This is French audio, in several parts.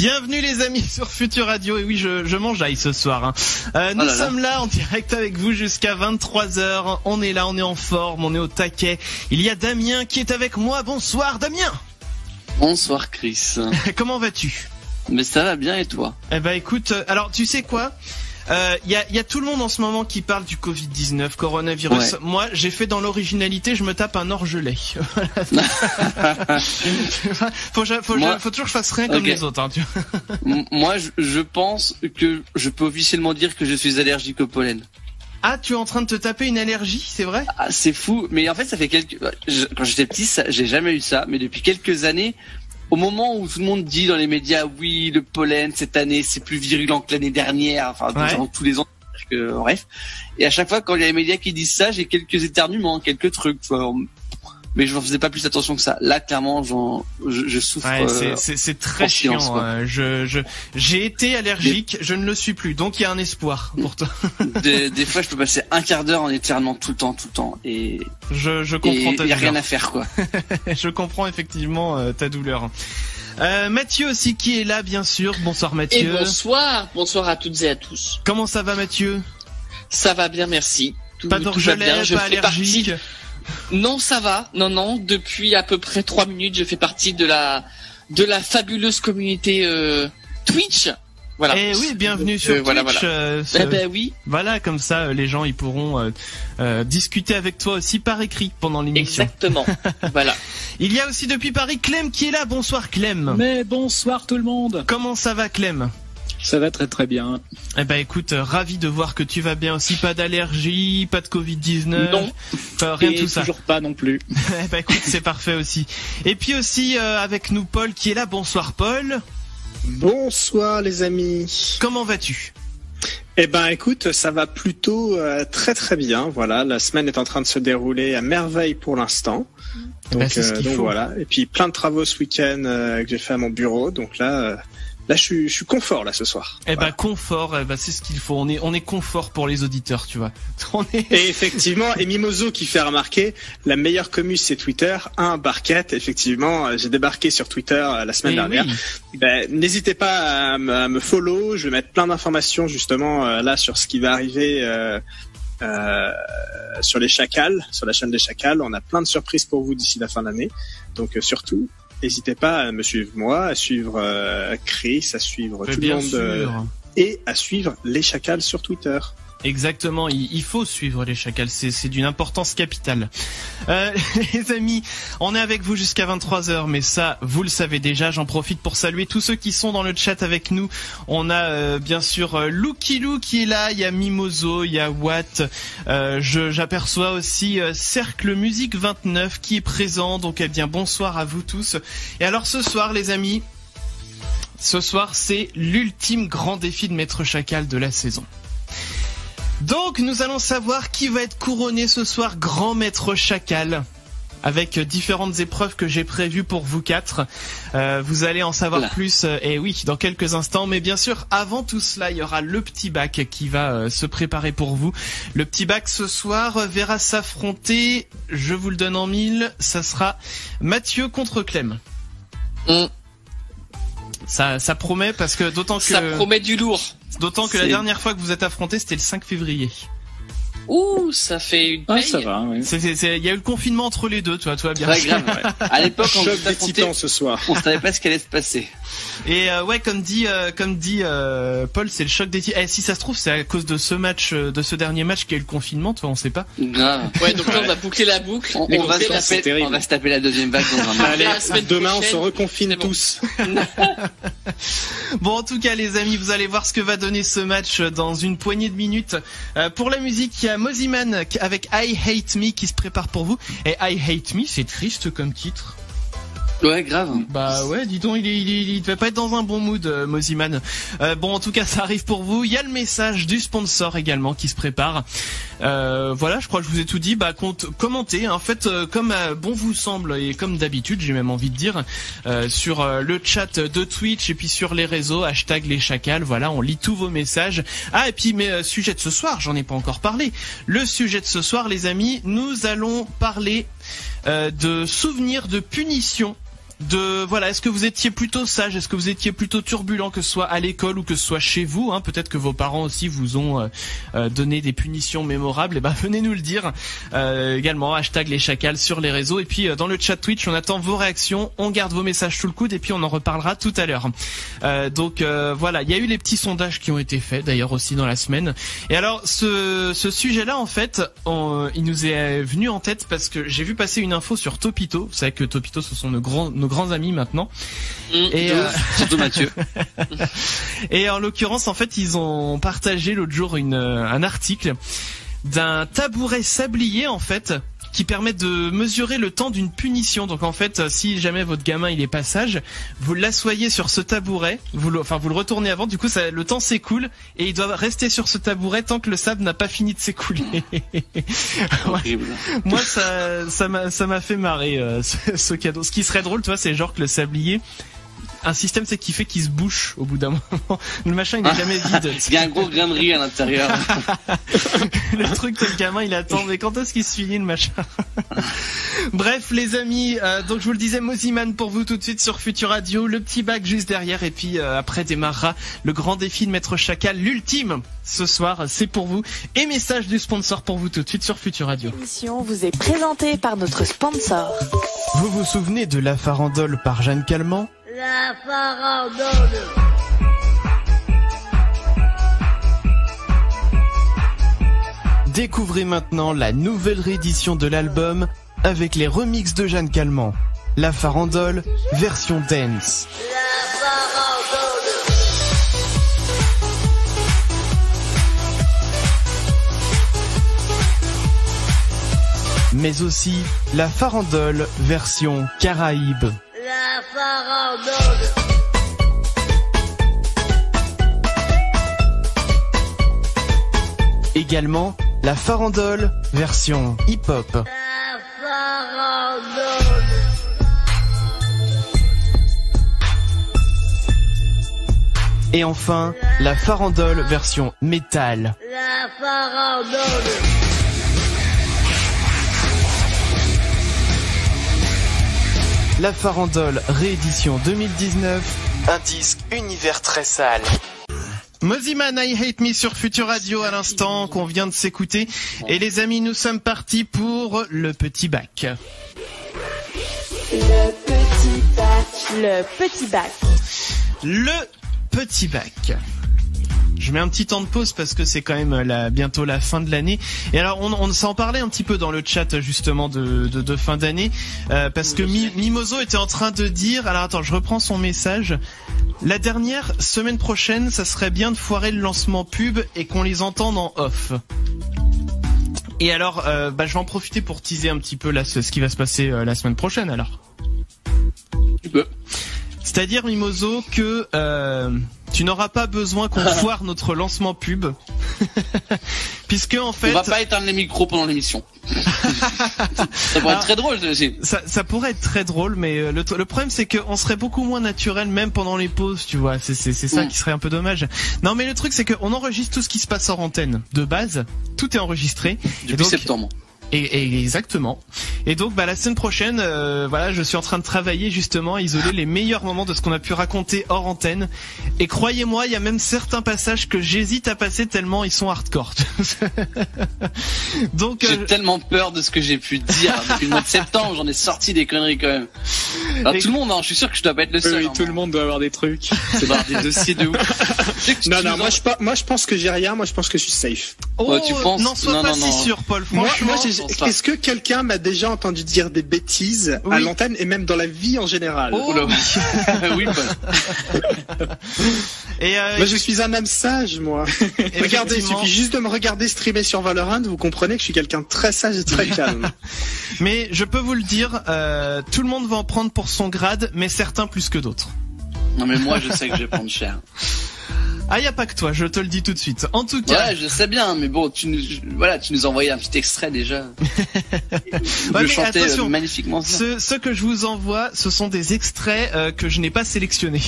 Bienvenue les amis sur Futur Radio. Et oui, je m'enjaille ce soir. Hein. Nous sommes là en direct avec vous jusqu'à 23h. On est là, on est en forme, on est au taquet. Il y a Damien qui est avec moi. Bonsoir Damien. Bonsoir Chris. Comment vas-tu ? Mais ça va bien et toi ? Eh ben écoute, alors tu sais quoi ? Y a tout le monde en ce moment qui parle du Covid-19, coronavirus. Ouais. Moi, j'ai fait dans l'originalité, je me tape un orgelet. faut toujours que je fasse rien comme les autres. Hein, tu vois. Moi, je pense que je peux officiellement dire que je suis allergique au pollen. Ah, tu es en train de te taper une allergie, c'est vrai ? Ah, c'est fou. Mais en fait, ça fait quand j'étais petit, j'ai jamais eu ça. Mais depuis quelques années, au moment où tout le monde dit dans les médias, oui, le pollen cette année c'est plus virulent que l'année dernière, enfin tous les ans, bref. Et à chaque fois quand il y a les médias qui disent ça, j'ai quelques éternuements, quelques trucs, mais je ne faisais pas plus attention que ça. Là, clairement, je souffre. Ouais, c'est très chiant. J'ai été allergique, je ne le suis plus, donc il y a un espoir pour toi. Des fois, je peux passer un quart d'heure en éternuant tout le temps, et je comprends ta douleur. Il y a rien à faire, quoi. Je comprends effectivement ta douleur. Mathieu aussi qui est là, bien sûr. Bonsoir Mathieu. Et bonsoir à toutes et à tous. Comment ça va Mathieu ? Ça va bien, merci. Pas d'orgelet, pas allergique. Non, ça va. Non. Depuis à peu près 3 minutes, je fais partie de la fabuleuse communauté Twitch. Voilà. Et oui, bienvenue sur Twitch. Voilà. Oui. Voilà, comme ça, les gens ils pourront discuter avec toi aussi par écrit pendant l'émission. Exactement. Voilà. Il y a aussi depuis Paris Clem qui est là. Bonsoir Clem. Mais bonsoir tout le monde. Comment ça va Clem ? Ça va très très bien. Eh ben écoute, ravi de voir que tu vas bien aussi, pas d'allergie, pas de Covid-19. Non. Rien de tout ça. Toujours pas non plus. Eh ben écoute, c'est parfait aussi. Et puis aussi avec nous Paul qui est là. Bonsoir Paul. Bonsoir les amis. Comment vas-tu ? Eh ben écoute, ça va plutôt très très bien. Voilà, la semaine est en train de se dérouler à merveille pour l'instant. Donc, donc voilà. Et puis plein de travaux ce week-end que j'ai fait à mon bureau. Donc là, je suis confort là ce soir. Eh ben confort, c'est ce qu'il faut. On est confort pour les auditeurs, tu vois. Et effectivement, et Mimoso qui fait remarquer, la meilleure commu c'est Twitter. Barquette, effectivement, j'ai débarqué sur Twitter la semaine dernière. Oui. N'hésitez pas à me follow. Je vais mettre plein d'informations justement là sur ce qui va arriver. Sur les Chacals, sur la chaîne des Chacals, on a plein de surprises pour vous d'ici la fin de l'année. Donc surtout, n'hésitez pas à me suivre moi, à suivre Chris, à suivre tout le monde et à suivre les Chacals sur Twitter. Exactement, il faut suivre les Chacals, c'est d'une importance capitale. Les amis, on est avec vous jusqu'à 23h, mais ça, vous le savez déjà. J'en profite pour saluer tous ceux qui sont dans le chat avec nous. On a bien sûr Loukilou qui est là, il y a Mimoso, il y a Watt. J'aperçois aussi Cercle Musique 29 qui est présent. Donc eh bien bonsoir à vous tous. Et alors ce soir les amis, c'est l'ultime grand défi de Maître Chacal de la saison. Donc nous allons savoir qui va être couronné ce soir grand maître Chacal, avec différentes épreuves que j'ai prévues pour vous quatre. Vous allez en savoir plus, et oui, dans quelques instants. Mais bien sûr, avant tout cela, il y aura le petit bac qui va se préparer pour vous. Le petit bac ce soir verra s'affronter, je vous le donne en mille, ça sera Mathieu contre Clem. Ça promet parce que ça promet du lourd. D'autant que la dernière fois que vous êtes affrontés, c'était le 5 février. Ouh, ça fait une paye. Ça va, oui. Il y a eu le confinement entre les deux, toi bien. Très grave, ouais. À l'époque, on s'est affronté ce soir. On savait pas ce qu'allait se passer. Et comme dit Paul, c'est le choc des titans. Si ça se trouve, c'est à cause de ce match, de ce dernier match qu'il y a eu le confinement, toi, on sait pas. Grave. Ouais, donc là, on va boucler la boucle. On va se taper la deuxième vague dans un match. Allez, demain, on se reconfine tous. Bon, en tout cas, les amis, vous allez voir ce que va donner ce match dans une poignée de minutes. Pour la musique, il y a Moziman avec I Hate Me qui se prépare pour vous. Et I Hate Me, c'est triste comme titre. Ouais, grave. Bah ouais, dis donc, il devait pas être dans un bon mood, Moziman. Bon, en tout cas, ça arrive pour vous. Il y a le message du sponsor également qui se prépare. Voilà, je crois que je vous ai tout dit. Commentez, hein. Faites comme bon vous semble et comme d'habitude, j'ai même envie de dire, sur le chat de Twitch et puis sur les réseaux, hashtag les chacals. Voilà, on lit tous vos messages. Ah, et puis mes sujets de ce soir, j'en ai pas encore parlé. Le sujet de ce soir, les amis, nous allons parler de souvenirs de punition est-ce que vous étiez plutôt sage, est-ce que vous étiez plutôt turbulent, que ce soit à l'école ou que ce soit chez vous, hein, peut-être que vos parents aussi vous ont donné des punitions mémorables, et venez nous le dire également, hashtag les chacals sur les réseaux, et puis dans le chat Twitch on attend vos réactions, on garde vos messages sous le coude et puis on en reparlera tout à l'heure. Donc voilà, il y a eu les petits sondages qui ont été faits d'ailleurs aussi dans la semaine, et alors ce sujet-là en fait il nous est venu en tête parce que j'ai vu passer une info sur Topito. Vous savez que Topito ce sont nos grands amis maintenant. Et surtout Mathieu. Et en l'occurrence en fait ils ont partagé l'autre jour un article d'un tabouret sablier en fait qui permet de mesurer le temps d'une punition. Donc en fait, si jamais votre gamin il est pas sage, vous l'assoyez sur ce tabouret, vous le retournez avant, du coup le temps s'écoule et il doit rester sur ce tabouret tant que le sable n'a pas fini de s'écouler. Horrible. Moi ça m'a fait marrer ce cadeau. Ce qui serait drôle, tu vois, c'est genre que le sablier, un système c'est qui fait qu'il se bouche au bout d'un moment. Le machin il n'est jamais vide. Il y a un gros grain de riz à l'intérieur. Le truc que le gamin il attend, mais quand est-ce qu'il se finit le machin? Bref les amis, donc je vous le disais, Moziman pour vous tout de suite sur Futur Radio, le petit bac juste derrière, et puis après démarrera le grand défi de Maître Chacal, l'ultime ce soir, c'est pour vous, et message du sponsor pour vous tout de suite sur Futur Radio. L'émission vous est présentée par notre sponsor. Vous vous souvenez de La Farandole par Jeanne Calment? La farandole. Découvrez maintenant la nouvelle réédition de l'album avec les remixes de Jeanne Calment. La Farandole, version dance. La farandole. Mais aussi la Farandole, version Caraïbe. La farandole. Également la Farandole version hip-hop. La farandole. Et enfin la Farandole version métal. La farandole. La Farandole réédition 2019, un disque univers très sale. Moziman, I Hate Me sur Futur Radio à l'instant qu'on vient de s'écouter. Et les amis, nous sommes partis pour le petit bac. Le petit bac. Le petit bac. Le petit bac. Je mets un petit temps de pause parce que c'est quand même bientôt la fin de l'année. Et alors on s'en parlait un petit peu dans le chat justement de fin d'année, parce que Mimoso était en train de dire, alors attends, je reprends son message. La dernière semaine prochaine, ça serait bien de foirer le lancement pub et qu'on les entende en off. Et alors, je vais en profiter pour teaser un petit peu là ce qui va se passer la semaine prochaine alors. Tu peux. C'est-à-dire Mimoso que tu n'auras pas besoin qu'on foire notre lancement pub, puisque en fait, on va pas éteindre les micros pendant l'émission. Ça pourrait être très drôle aussi. Ça pourrait être très drôle, mais le problème c'est qu'on serait beaucoup moins naturel même pendant les pauses, tu vois. C'est ça qui serait un peu dommage. Non, mais le truc c'est qu'on enregistre tout ce qui se passe hors antenne. De base, tout est enregistré. Depuis septembre. Et exactement. Et donc la semaine prochaine, je suis en train de travailler justement à isoler les meilleurs moments de ce qu'on a pu raconter hors antenne. Et croyez-moi, il y a même certains passages que j'hésite à passer tellement ils sont hardcore. Donc j'ai tellement peur de ce que j'ai pu dire depuis le mois de septembre. J'en ai sorti des conneries quand même. Alors tout le monde, je suis sûr que je dois pas être le seul. Oui, tout le monde doit avoir des trucs. C'est avoir des dossiers de ouf. Non, moi je pense que j'ai rien. Moi je pense que je suis safe. Oh, tu penses? Non, sois pas si sûr, Paul. Franchement. Est-ce que quelqu'un m'a déjà entendu dire des bêtises à l'antenne et même dans la vie en général? Oh, oui, Paul. Et moi, je suis un âme sage, moi. Regardez, il suffit juste de me regarder streamer sur Valorant, vous comprenez que je suis quelqu'un de très sage et très calme. Mais je peux vous le dire, tout le monde va en prendre pour son grade, mais certains plus que d'autres. Non, mais moi, je sais que je vais prendre cher. Ah, y a pas que toi, je te le dis tout de suite. En tout cas. Ouais, je sais bien, mais bon, tu nous envoyais un petit extrait déjà. Ouais, je chantais attention, magnifiquement. Ce que je vous envoie, ce sont des extraits que je n'ai pas sélectionnés.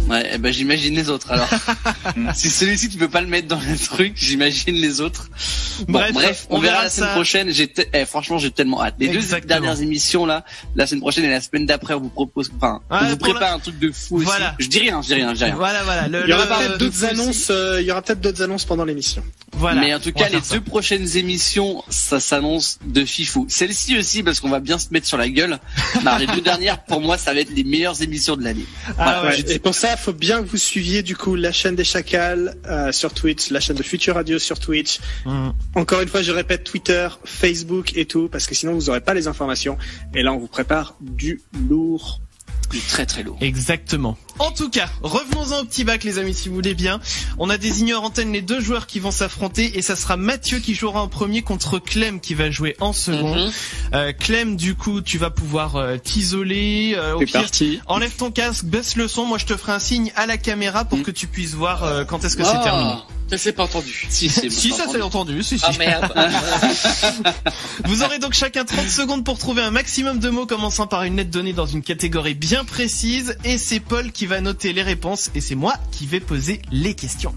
Ouais, bah j'imagine les autres alors. Si celui-ci tu peux pas le mettre dans le truc, j'imagine les autres. Bon, bref, on verra la semaine prochaine. Franchement, j'ai tellement hâte. Les deux dernières émissions là, la semaine prochaine et la semaine d'après, on vous propose, on vous prépare un truc de fou voilà. aussi. Je dis rien. Voilà. Il y aura peut-être d'autres annonces. Il y aura peut-être d'autres annonces pendant l'émission. Voilà. Mais en tout cas, les deux prochaines émissions, ça s'annonce de fifou. Celle-ci aussi, parce qu'on va bien se mettre sur la gueule. Les deux dernières, pour moi, ça va être les meilleures émissions de l'année. Et pour ça, il faut bien que vous suiviez du coup la chaîne des Chacals sur Twitch, la chaîne de Future Radio sur Twitch. Encore une fois, je répète, Twitter, Facebook et tout, parce que sinon vous n'aurez pas les informations. Et là, on vous prépare du lourd. Du très très lourd. Exactement. En tout cas, revenons-en au petit bac les amis si vous voulez bien. On a désigné en antenne les deux joueurs qui vont s'affronter et ça sera Mathieu qui jouera en premier contre Clem qui va jouer en second. Clem, du coup, tu vas pouvoir t'isoler. Au pire, parti. Enlève ton casque, baisse le son. Moi, je te ferai un signe à la caméra pour que tu puisses voir quand est-ce que c'est terminé. Ça s'est pas entendu. Si, ça s'est entendu. Si. Ah merde. Vous aurez donc chacun 30 secondes pour trouver un maximum de mots commençant par une lettre donnée dans une catégorie bien précise et c'est Paul qui va noter les réponses et c'est moi qui vais poser les questions.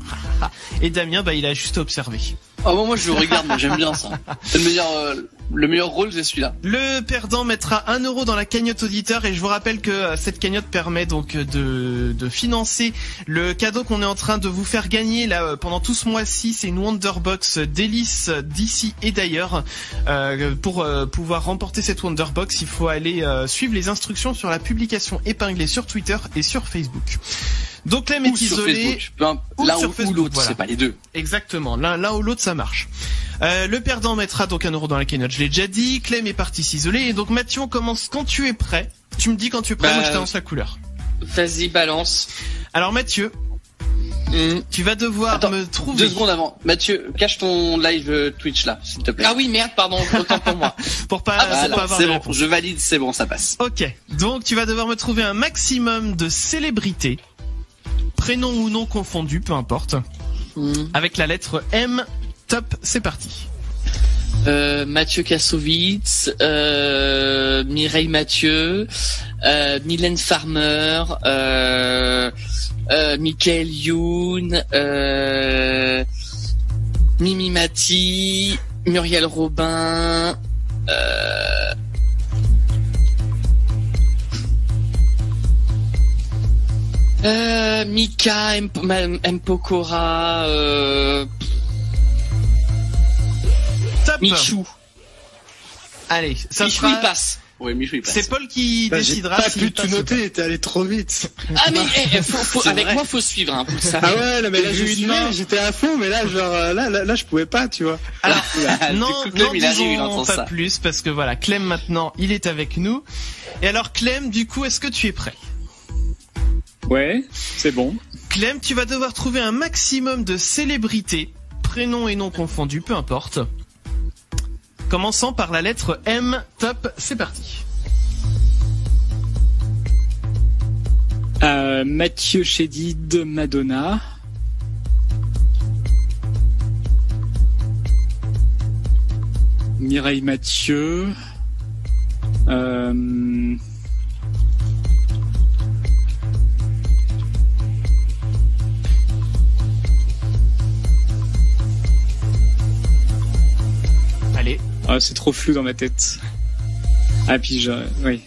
Et Damien, il a juste observé. Ah bon, moi je regarde, moi j'aime bien ça. C'est le meilleur rôle, c'est celui-là. Le perdant mettra 1 euro dans la cagnotte auditeur et je vous rappelle que cette cagnotte permet donc de financer le cadeau qu'on est en train de vous faire gagner là pendant tout ce mois-ci. C'est une Wonderbox d'Hélice d'ici et d'ailleurs. Pour pouvoir remporter cette Wonderbox, il faut aller suivre les instructions sur la publication épinglée sur Twitter et sur Facebook. Donc Clem est isolé. L'un ou l'autre, voilà. C'est pas les deux. Exactement, l'un ou l'autre ça marche. Le perdant mettra donc 1 euro dans la cagnotte, je l'ai déjà dit. Clem est parti s'isoler et donc Mathieu, on commence quand tu es prêt. Tu me dis quand tu es prêt, moi je t'annonce la couleur. Vas-y, balance. Alors Mathieu, tu vas devoir me trouver... 2 secondes avant. Mathieu, cache ton live Twitch là, s'il te plaît. Ah oui, merde, pardon, autant pour moi. pour pas avoir c'est bon, je valide, c'est bon, ça passe. Ok, donc tu vas devoir me trouver un maximum de célébrités, prénom ou nom confondu, peu importe, avec la lettre M. Top, c'est parti. Mathieu Kassovitz, Mireille Mathieu, Mylène Farmer, Michael Youn, Mimi Mati, Muriel Robin, Mika Mpokora, Top. Michou. Allez, ça Michou sera... il passe. Ouais, Michou il passe. C'est Paul qui décidera. J'ai pas pu tout noter, t'es allé trop vite. Ah mais avec moi faut suivre hein, pour ça. Ah ouais, mais là j'étais à fond, mais là genre là je pouvais pas, tu vois. Alors non, il arrive, il entend pas ça. plus parce que voilà, Clem maintenant, il est avec nous. Et alors Clem, du coup, est-ce que tu es prêt? Ouais, c'est bon. Clem, tu vas devoir trouver un maximum de célébrités, prénom et nom confondus, peu importe. Commençant par la lettre M. Top, c'est parti. Mathieu Chédid, Madonna. Mireille Mathieu. Allez. Ah, c'est trop flou dans ma tête. Ah, puis oui.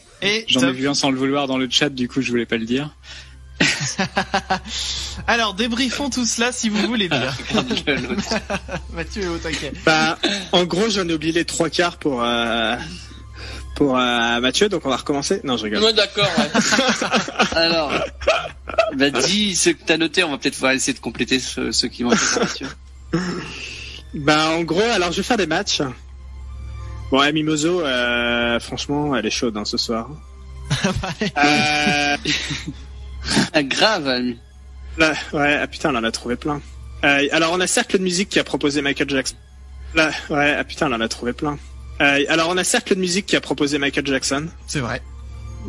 J'en ai vu un sans le vouloir dans le chat, du coup je voulais pas le dire. Alors débriefons tout cela si vous voulez bien. Mathieu est au taquet. En gros j'en ai oublié les 3/4 pour Mathieu, donc on va recommencer. Non, je rigole. Ouais, d'accord. Ouais. Alors, dis ce que t'as noté, on va peut-être pouvoir essayer de compléter ceux qui vont être Mathieu. En gros, alors je vais faire des matchs. Bon, Mimoso, franchement, elle est chaude ce soir. Grave, Ami. Ouais, putain, elle en a trouvé plein. Alors, on a Cercle de Musique qui a proposé Michael Jackson. Putain, elle en a trouvé plein. Alors, on a Cercle de Musique qui a proposé Michael Jackson. C'est vrai.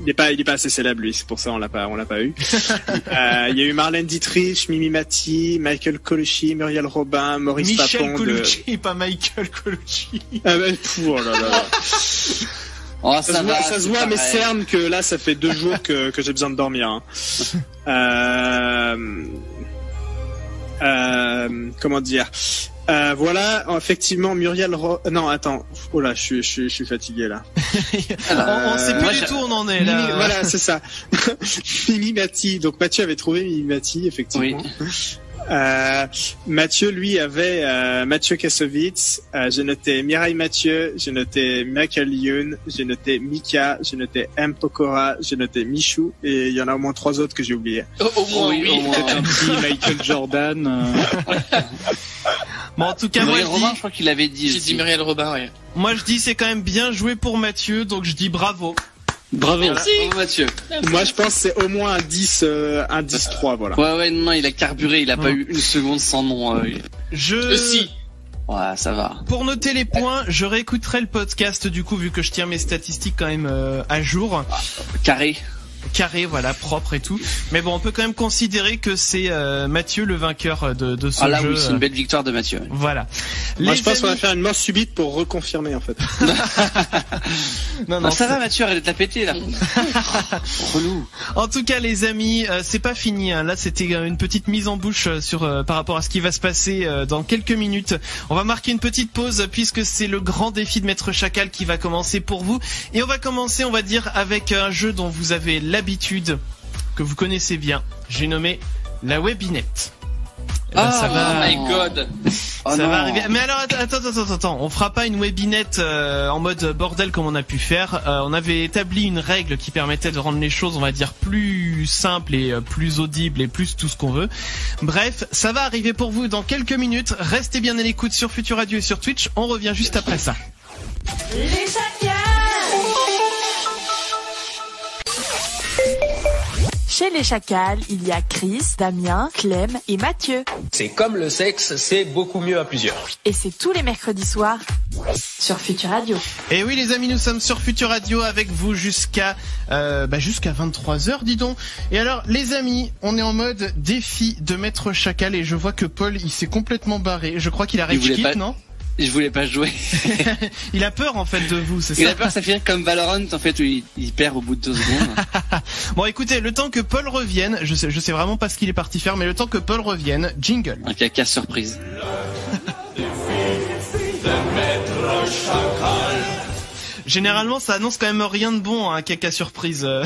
Il est pas assez célèbre, lui, c'est pour ça on l'a pas eu. Il y a eu Marlène Dietrich, Mimi Mati, Michael Colucci, Muriel Robin, Maurice Papon. Michel Colucci, pas Michael Colucci. Oh là là. Oh, ça se voit à mes cernes que là, ça fait 2 jours que j'ai besoin de dormir. Comment dire? Voilà, effectivement, Muriel. Non, attends. Oh là, je suis fatigué là. On sait plus du tout où on en est là. Voilà, c'est ça. Mimimati. Donc Mathieu avait trouvé Mimimati, effectivement. Oui. Mathieu, lui, avait Mathieu Kassovitz. J'ai noté Mireille Mathieu, j'ai noté Michael Youn, j'ai noté Mika, j'ai noté M. Pokora, j'ai noté Michou, et il y en a au moins 3 autres que j'ai oubliés. Au moins, oui. Un petit Michael Jordan. Bon, en tout cas, Muriel Robin, je crois qu'il avait dit. J'ai dit Muriel Robin, oui. Moi, je dis c'est quand même bien joué pour Mathieu, donc je dis bravo. Bravo. Merci. Bravo Mathieu. Moi, je pense que c'est au moins un 10-3, voilà. Ouais, non, il a carburé, il a pas eu une seconde sans nom. Si. Ouais, ça va. Pour noter les points, je réécouterai le podcast du coup, vu que je tiens mes statistiques quand même à jour. Carré, voilà, propre et tout. Mais bon, on peut quand même considérer que c'est Mathieu le vainqueur de ce jeu. Ah là oui, c'est une belle victoire de Mathieu. Voilà. Moi, je pense qu'on va faire une mort subite pour reconfirmer en fait. non, ça va Mathieu, arrête de la péter là. Relou. En tout cas, les amis, c'est pas fini. Hein. Là, c'était une petite mise en bouche par rapport à ce qui va se passer dans quelques minutes. On va marquer une petite pause puisque c'est le grand défi de Maître Chacal qui va commencer pour vous. Et on va commencer, on va dire, avec un jeu dont vous avez l'habitude, que vous connaissez bien. J'ai nommé la webinette. Ça va. Oh my god. Ça va arriver. Mais alors attends, on fera pas une webinette en mode bordel comme on a pu faire. On avait établi une règle qui permettait de rendre les choses, on va dire, plus simples et plus audibles et plus tout ce qu'on veut. Bref, ça va arriver pour vous dans quelques minutes. Restez bien à l'écoute sur Futur Radio et sur Twitch. On revient juste après ça. Les chacals. Chez les chacals, il y a Chris, Damien, Clem et Mathieu. C'est comme le sexe, c'est beaucoup mieux à plusieurs. Et c'est tous les mercredis soirs sur Futur Radio. Et oui les amis, nous sommes sur Futur Radio avec vous jusqu'à 23h, dis donc. Et alors les amis, on est en mode défi de Maître Chacal et je vois que Paul, il s'est complètement barré. Je crois qu'il a rage quit, non ? Je voulais pas jouer. Il a peur en fait de vous, c'est ça? Il a peur, ça finit comme Valorant en fait où il perd au bout de 2 secondes. Bon écoutez, le temps que Paul revienne, je sais vraiment pas ce qu'il est parti faire, mais le temps que Paul revienne, jingle. Un caca surprise. Généralement, ça annonce quand même rien de bon, un caca surprise. Ah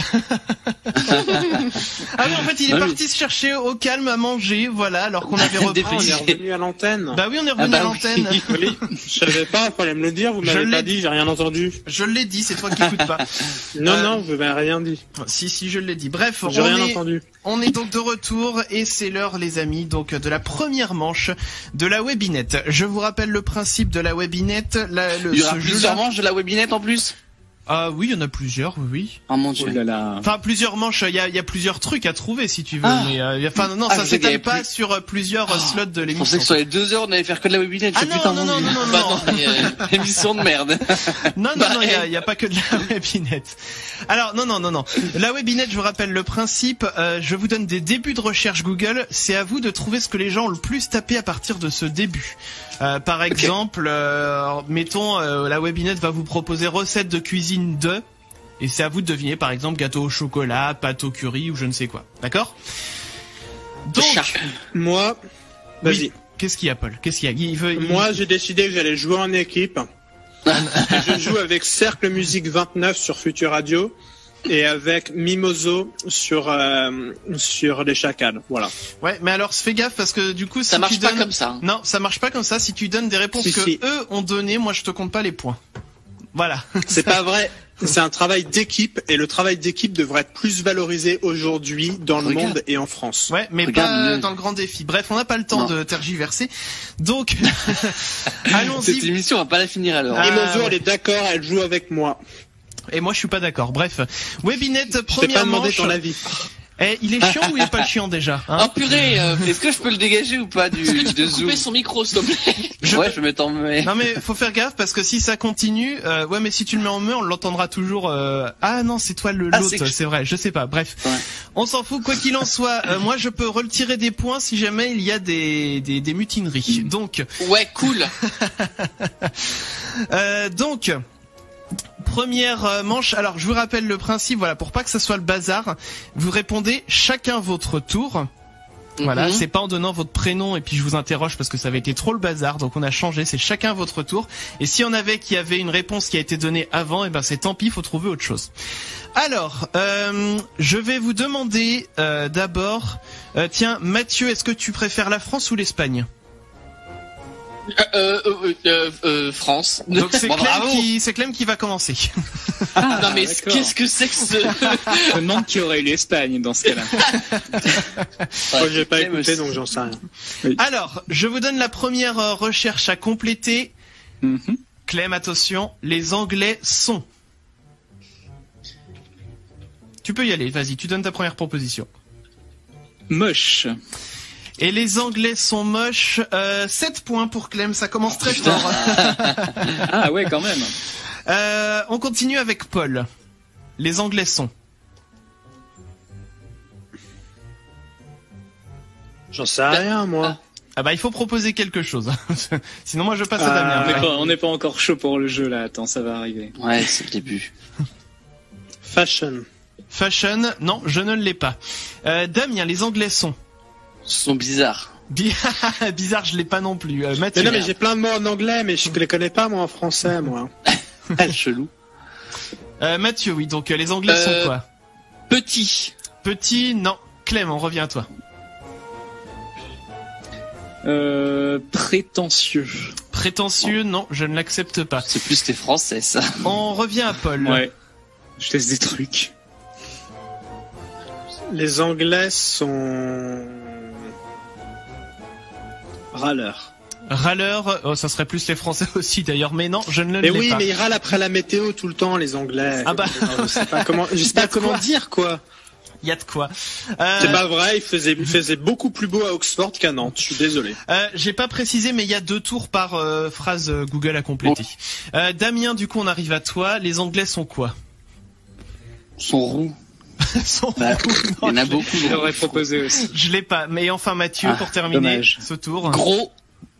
oui, en fait, il est parti se chercher au calme à manger, voilà, alors qu'on avait repris. On est revenu à l'antenne. Bah oui, on est revenu à l'antenne. Oui. Je savais pas, fallait me le dire, vous m'avez pas dit, j'ai rien entendu. Je l'ai dit, c'est toi qui écoutes pas. Non, vous m'avez rien dit. Si, je l'ai dit. Bref, j'ai rien entendu. On est donc de retour et c'est l'heure, les amis, donc de la première manche de la webinette. Je vous rappelle le principe de la webinette. Il y aura plusieurs manches de la webinette en plus. Ah oui, il y en a plusieurs, oui. Oh mon Dieu. Oh là là. Enfin, plusieurs manches, il y a plusieurs trucs à trouver si tu veux. Mais ça s'étale pas sur plusieurs slots de l'émission. Je pensais que sur les 2 heures, on allait faire que de la webinette. Non. Émission de merde. Non, il y a pas que de la webinette. Alors, non. La webinette, je vous rappelle le principe. Je vous donne des débuts de recherche Google. C'est à vous de trouver ce que les gens ont le plus tapé à partir de ce début. Par exemple, mettons, la webinette va vous proposer recettes de cuisine et c'est à vous de deviner, par exemple, gâteau au chocolat, pâte au curry ou je ne sais quoi. D'accord? Donc, moi, vas-y. Oui. Qu'est-ce qu'il y a, Paul? Qu'est-ce qu'il y a? Moi, j'ai décidé que j'allais jouer en équipe. Je joue avec Cercle Musique 29 sur Futur Radio et avec Mimoso sur les chacals. Voilà. Ouais, mais alors fais gaffe parce que du coup, si ça marche tu pas donnes... comme ça. Non, ça marche pas comme ça. Si tu donnes des réponses eux ont données, moi je te compte pas les points. Voilà. C'est pas vrai. C'est un travail d'équipe et le travail d'équipe devrait être plus valorisé aujourd'hui dans le monde et en France. Ouais, mais pas dans le grand défi. Bref, on n'a pas le temps de tergiverser. Donc, allons-y. Cette émission, on va pas la finir alors. Et Mozo, elle est d'accord, elle joue avec moi. Et moi, je suis pas d'accord. Bref, webinette, première manche. Je t'ai pas demandé ton avis. Il est chiant ou il est pas chiant déjà, hein? Oh purée, est-ce que je peux le dégager ou pas de Zoom? Couper son micro, s'il te plaît. Je vais mettre en muet. Non mais faut faire gaffe parce que si ça continue, ouais mais si tu le mets en muet, on l'entendra toujours. Ah non, c'est toi l'autre, c'est vrai, je sais pas. Bref, on s'en fout. Quoi qu'il en soit, moi je peux retirer des points si jamais il y a des mutineries. Donc. Ouais, cool. Donc. première manche. Alors, je vous rappelle le principe, voilà, pour pas que ça soit le bazar, vous répondez chacun votre tour. Voilà, c'est pas en donnant votre prénom et puis je vous interroge parce que ça avait été trop le bazar, donc on a changé, c'est chacun votre tour. Et si on avait qui avait une réponse qui a été donnée avant, et ben c'est tant pis, faut trouver autre chose. Alors, je vais vous demander d'abord, tiens, Mathieu, est-ce que tu préfères la France ou l'Espagne ? France. Donc c'est Clem qui va commencer. Ah, non mais qu'est-ce que c'est que ce... Je me demande qui aurait eu l'Espagne dans ce cas-là. Moi j'ai pas écouté donc j'en sais rien. Oui. Alors, je vous donne la première recherche à compléter. Clem, attention, les Anglais sont. Tu peux y aller, vas-y, tu donnes ta première proposition. Moche. Et les Anglais sont moches. 7 points pour Clem, ça commence très fort. Ah ouais, quand même. On continue avec Paul. Les Anglais sont. J'en sais rien, moi. Ah bah il faut proposer quelque chose. Sinon moi je passe à Damien. On n'est pas encore chaud pour le jeu là, attends, ça va arriver. Ouais, c'est le début. Fashion. Fashion, non, je ne l'ai pas. Damien, les Anglais sont bizarres. Bizarre, je l'ai pas non plus. Mathieu. Mais non, mais j'ai plein de mots en anglais, mais je les connais pas moi en français, moi. Chelou. Mathieu, oui. Donc les Anglais sont quoi ? Petit. Petit, non. Clem, on revient à toi. Prétentieux. Prétentieux, non, je ne l'accepte pas. C'est plus tes français, ça. On revient à Paul. Ouais. Je teste des trucs. Les Anglais sont râleurs. Râleurs, oh, ça serait plus les Français aussi d'ailleurs, mais non, je ne l'ai pas. Mais oui, mais ils râlent après la météo tout le temps, les Anglais. Ah bah. Je sais pas comment dire, quoi. Il y a de quoi. C'est pas vrai, il faisait beaucoup plus beau à Oxford qu'à Nantes, je suis désolé. J'ai pas précisé, mais il y a 2 tours par phrase Google à compléter. Damien, du coup, on arrive à toi. Les Anglais sont quoi ? Sont roux. Il y en a beaucoup. J'aurais proposé aussi. Je l'ai pas. Mais enfin, Mathieu, pour terminer ce tour.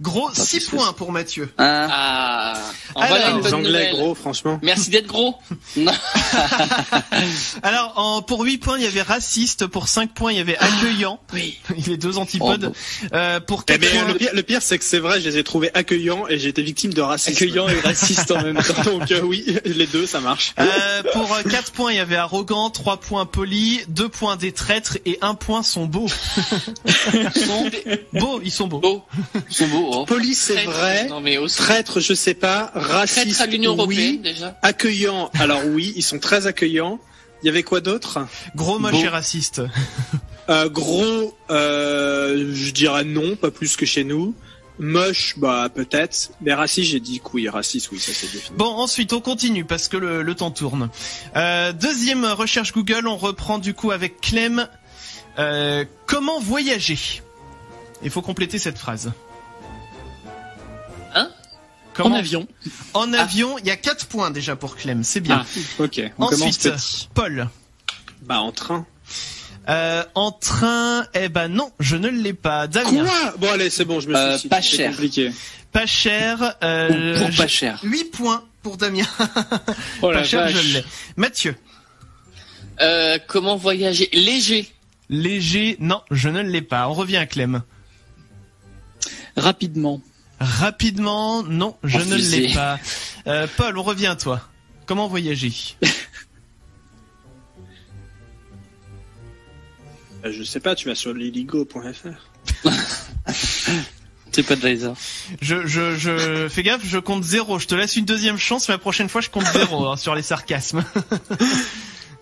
Gros, 6 points pour Mathieu. Voilà les Anglais gros, franchement. Merci d'être gros. Alors, pour 8 points, il y avait raciste. Pour 5 points, il y avait accueillant. Oui. Les 2 antipodes. Pour 4 points... le pire, c'est que c'est vrai, je les ai trouvés accueillants et j'ai été victime de racisme. Accueillant et raciste en même temps. Donc oui, les deux, ça marche. Pour 4 points, il y avait arrogant, 3 points poli, 2 points des traîtres et 1 point sont beaux. Ils sont beaux. Ils sont beaux. Poli, c'est vrai. Non, mais aussi... Traître, je sais pas. Raciste, traître à l'Union européenne, oui. déjà. Accueillant, alors oui, ils sont très accueillants. Il y avait quoi d'autre ? Gros, moche et raciste. Gros, je dirais non, pas plus que chez nous. Moche, bah peut-être. Mais raciste, j'ai dit que oui, raciste, oui, ça c'est défini. Bon, ensuite on continue parce que le temps tourne. Deuxième recherche Google, on reprend du coup avec Clem. Comment voyager ? Il faut compléter cette phrase. En avion. En avion, il y a 4 points déjà pour Clem, c'est bien. Ok. Ensuite, Paul. Bah en train. En train, non, je ne l'ai pas. Damien. Quoi ? Bon allez, c'est bon, je me suis pas cher. Compliqué. Pas cher. Pour pas cher. 8 points pour Damien. Pas cher, vache. je l'ai. Mathieu. Comment voyager ? Léger. Léger, non, je ne l'ai pas. On revient à Clem. Rapidement, non, je ne l'ai pas. Paul, on revient à toi. Comment voyager ? Je sais pas, tu vas sur liligo.fr. C'est pas de laser. Je fais gaffe, je compte 0. Je te laisse une deuxième chance, mais la prochaine fois je compte 0 sur les sarcasmes.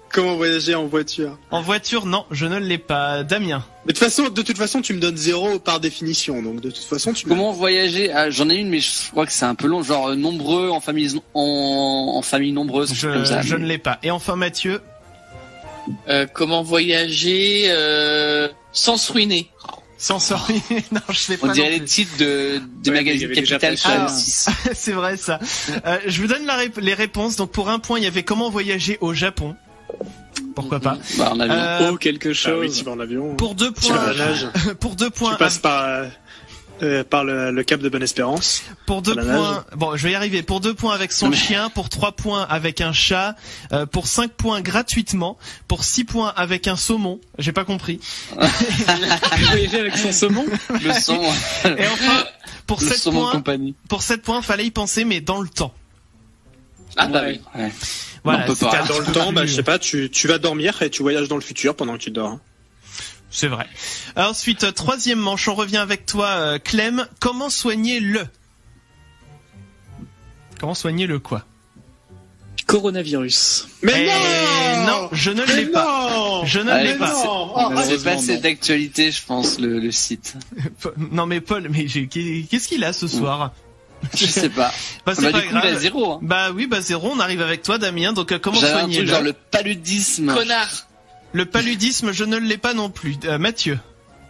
Comment voyager en voiture ? En voiture, non, je ne l'ai pas. Damien. Mais de toute façon, tu me donnes 0 par définition, donc de toute façon, Comment voyager ? J'en ai une, mais je crois que c'est un peu long, genre nombreux en famille nombreuse, comme ça. Je ne l'ai pas. Et enfin, Mathieu. Comment voyager sans se ruiner ? Sans se ruiner, non, je l'ai pas. On dirait les titres des magazines Capital sur M6. C'est vrai ça. Je vous donne les réponses. Donc pour 1 point, il y avait comment voyager au Japon. Pourquoi pas. En avion. quelque chose. Oui, en avion. Pour 2 points. Pour 2 points. Tu passes par. par le Cap de Bonne-Espérance. Pour 2 points, bon, je vais y arriver. Pour 2 points avec son chien, pour 3 points avec un chat, pour 5 points gratuitement, pour 6 points avec un saumon. J'ai pas compris. Voyager avec son saumon. Le son. Et enfin, pour Le 7 saumon points, compagnie. pour 7 points, fallait y penser, mais dans le temps. Ah bah oui. Ouais. Voilà. On peut pas. Dans le temps, je sais pas, tu vas dormir et tu voyages dans le futur pendant que tu dors. C'est vrai. Ensuite, 3e manche, on revient avec toi, Clem. Comment soigner le quoi? Coronavirus. Mais non, je ne l'ai pas. Je ne l'ai pas. C'est pas assez d'actualité, je pense, le site. Non mais Paul, mais qu'est-ce qu'il a ce soir? Je sais pas. Bah, c'est pas du coup, grave. il a 0. Hein. Bah oui, 0. On arrive avec toi, Damien. Donc comment J'avais soigner un truc genre le paludisme. Connard. Le paludisme, je ne l'ai pas non plus. Mathieu.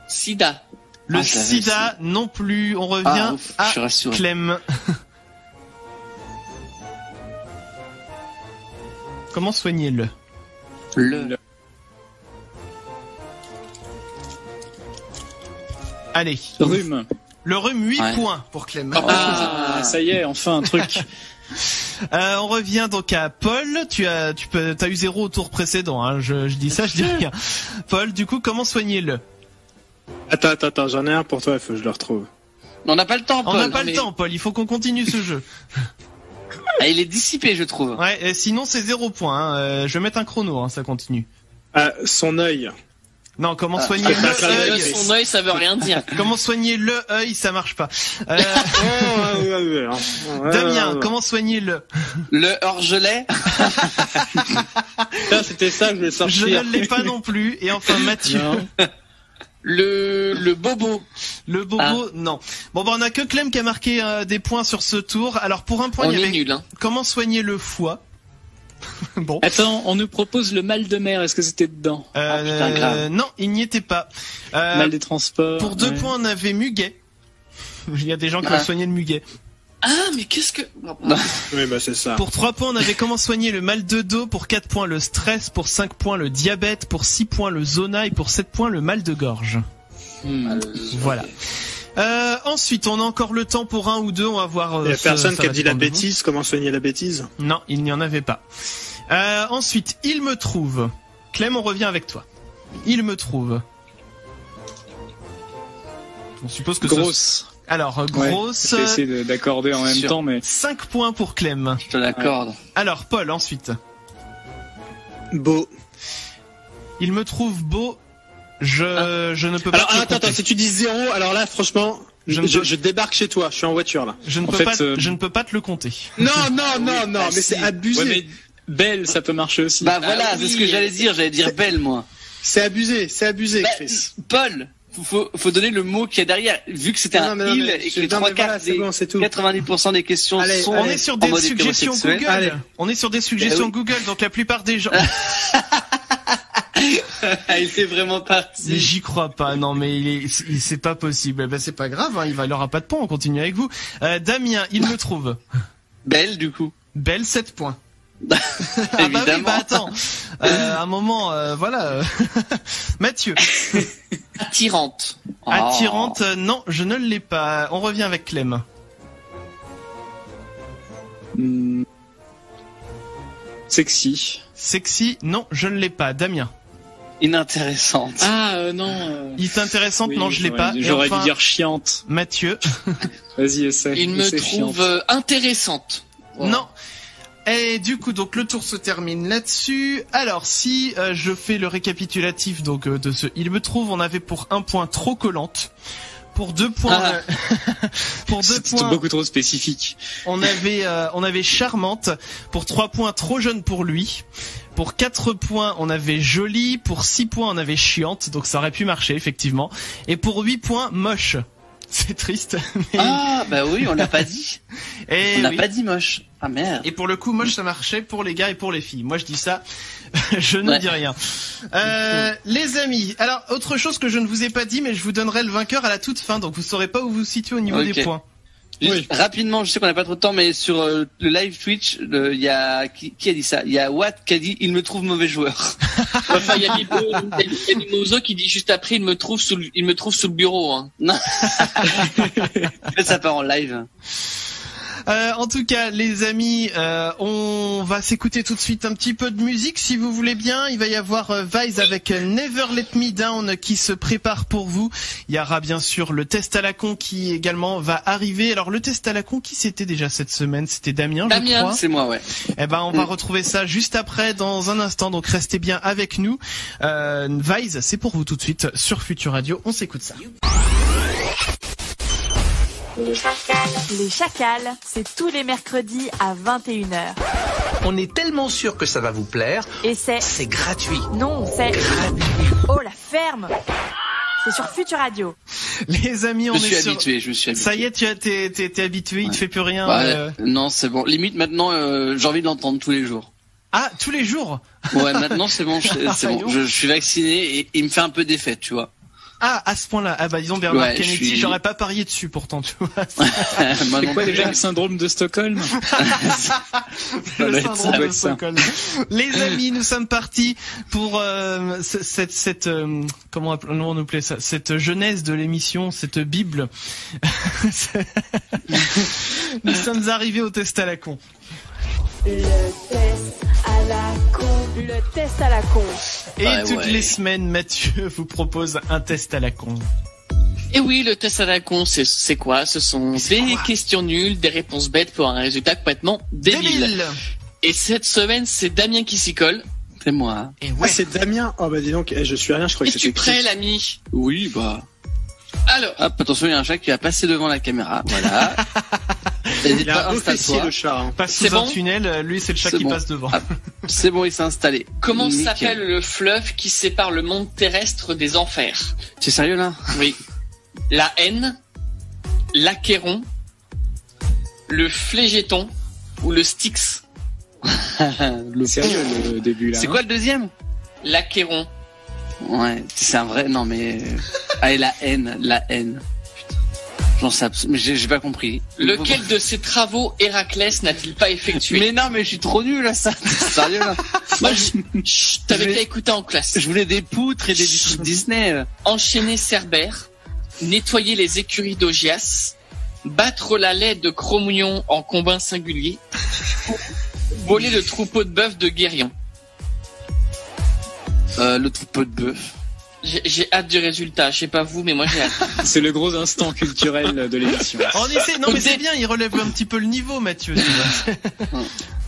Sida. Le sida non plus. On revient à Clem. Comment soigner le Allez. Rhume. Le rhume, 8 points pour Clem. Ah, ça y est, enfin un truc. On revient donc à Paul. T'as eu 0 au tour précédent. Hein. Je dis ça, je dis rien. Paul, du coup, comment soigner le Attends, j'en ai un pour toi. Il faut que je le retrouve. On n'a pas le temps, Paul. On n'a pas le temps, Paul. Il faut qu'on continue ce jeu. Ah, il est dissipé, je trouve. Ouais. Et sinon, c'est 0 points. Hein. Je vais mettre un chrono. Hein, ça continue. Son œil. Non, comment soigner le œil? Son œil, ça veut rien dire. Comment soigner le œil, ça marche pas. Damien, comment soigner le orgelet? C'était ça que je voulais sortir. Je ne l'ai pas non plus. Et enfin, Mathieu. Le bobo. Le bobo, non. Bon, on a que Clem qui a marqué des points sur ce tour. Alors, pour un point, on il y avait nul, hein. Comment soigner le foie? Bon. Attends, on nous propose le mal de mer. Est-ce que c'était dedans? Non, il n'y était pas. Mal des transports. Pour 2 points, on avait muguet. Il y a des gens qui ont soigné le muguet. Ah, mais qu'est-ce que... Oui, bah c'est ça. Pour 3 points, on avait comment soigner le mal de dos. Pour 4 points, le stress. Pour 5 points, le diabète. Pour 6 points, le zona. Et pour 7 points, le mal de gorge. Voilà. Ensuite, on a encore le temps pour 1 ou 2. On va voir. Il y a personne qui a dit la bêtise. Comment soigner la bêtise? Non, il n'y en avait pas. Ensuite, il me trouve. Clem, on revient avec toi. Il me trouve. On suppose que grosse. Alors, grosse. Ouais, j'ai essayé d'accorder en même temps, mais 5 points pour Clem. Je te l'accorde. Alors, Paul, ensuite. Beau. Il me trouve beau. Je ne peux pas. Alors, attends, si tu dis 0, alors là, franchement, je débarque chez toi. Je suis en voiture là. Je ne peux pas te le compter. Non, mais c'est abusé. Ouais, mais belle, ça peut marcher aussi. Bah voilà, c'est ce que j'allais dire. J'allais dire belle, moi. C'est abusé, Chris. Paul, faut donner le mot qu'il y a derrière. Vu que c'était un il et que les 90% des questions sont. On est sur des suggestions Google. On est sur des suggestions Google, donc la plupart des gens. Il était vraiment parti. Mais j'y crois pas, non mais c'est pas possible. Ben c'est pas grave, hein, il aura pas de points, on continue avec vous. Damien, il me trouve. Belle du coup. Belle 7 points. Ah bah oui, attends. Un moment, voilà. Mathieu. Attirante. Attirante, non, je ne l'ai pas. On revient avec Clem. Sexy. Sexy, non, je ne l'ai pas. Damien. Inintéressante. Non. Il est intéressante, non, je l'ai pas. J'aurais dû dire chiante. Mathieu. Vas-y, essaie. Il me trouve intéressante. Wow. Non. Et du coup, donc le tour se termine là-dessus. Alors, si je fais le récapitulatif donc de ce il me trouve, on avait pour 1 point trop collante. Pour 2 points, pour 2 points, c'est beaucoup trop spécifique. On avait charmante. Pour 3 points, trop jeune pour lui. Pour 4 points, on avait jolie. Pour 6 points, on avait chiante. Donc ça aurait pu marcher, effectivement. Et pour 8 points, moche. C'est triste. Mais... Ah, bah oui, on l'a pas dit. Et on n'a pas dit moche. Ah merde. Et pour le coup, moche, ça marchait pour les gars et pour les filles. Moi, je dis ça. Je ne dis rien. Les amis, alors, autre chose que je ne vous ai pas dit, mais je vous donnerai le vainqueur à la toute fin, donc vous saurez pas où vous situez au niveau des points. Juste rapidement, je sais qu'on n'a pas trop de temps, mais sur le live Twitch, il y a qui a dit ça? Il y a Watt qui a dit il me trouve mauvais joueur. Enfin, il y a Mimoso qui dit juste après il me trouve sous le bureau. Hein. Non. Ça part en live. En tout cas, les amis, on va s'écouter tout de suite un petit peu de musique, si vous voulez bien. Il va y avoir Vice avec Never Let Me Down qui se prépare pour vous. Il y aura bien sûr le test à la con qui également va arriver. Alors le test à la con, qui c'était déjà cette semaine? C'était Damien, je crois. C'est moi, ouais. Eh ben, on va retrouver ça juste après, dans un instant. Donc restez bien avec nous. Vice, c'est pour vous tout de suite sur Futur Radio. On s'écoute ça. Les Chacals, c'est tous les mercredis à 21h. On est tellement sûr que ça va vous plaire. Et c'est gratuit. Non, c'est gratuit. Oh, la ferme. C'est sur Futur Radio. Les amis, je me suis habitué. Ça y est, t'es habitué, il te fait plus rien. Non, c'est bon. Limite maintenant, j'ai envie de l'entendre tous les jours. Ah, tous les jours? Ouais, maintenant c'est bon, c'est bon. Je suis vacciné et il me fait un peu d'effet, tu vois. Ah, à ce point-là. Ah bah disons Bernard Kennedy, j'aurais pas parié dessus pourtant, tu vois. C'est quoi déjà le syndrome de Stockholm? Le syndrome de Stockholm. Les amis, nous sommes partis pour cette comment on appelait ça, cette genèse de l'émission, cette bible. Nous sommes arrivés au test à la con. Le test à la con. Le test à la con. Et toutes les semaines, Mathieu vous propose un test à la con. Et oui, le test à la con, c'est quoi? Ce sont des questions nulles, des réponses bêtes pour un résultat complètement débile. Et cette semaine, c'est Damien qui s'y colle. C'est moi. Et ouais. Ah, c'est Damien. Oh bah dis donc, je suis rien, je crois que c'était. Es-tu prêt, l'ami? Oui, bah. Alors. Hop, attention, il y a un chat qui va passer devant la caméra. Voilà. Il a un peu fessier, le chat. Hein. Passe sous un tunnel, lui c'est le chat qui passe devant. Ah, c'est bon, il s'est installé. Comment s'appelle le fleuve qui sépare le monde terrestre des enfers? C'est sérieux là? Oui. La Haine, l'Achéron, le Flégéton ou le Styx? Sérieux le début là. C'est quoi le deuxième? L'Achéron. Ouais, c'est un vrai. Non mais. Allez, la haine. J'en sais mais j'ai pas compris. Lequel de ces travaux Héraclès n'a-t-il pas effectué? Mais non, mais je suis trop nul à ça. Sérieux là. Moi, t'avais qu'à écouter en classe. Je voulais des poutres et des trucs Disney. Enchaîner Cerbère, nettoyer les écuries d'Augias, battre la laie de Cromouillon en combin singulier, voler le troupeau de bœuf de Guérion. Le troupeau de bœuf. J'ai hâte du résultat, je sais pas vous, mais moi j'ai hâte. C'est le gros instant culturel de l'émission. Non mais c'est bien, il relève un petit peu le niveau, Mathieu.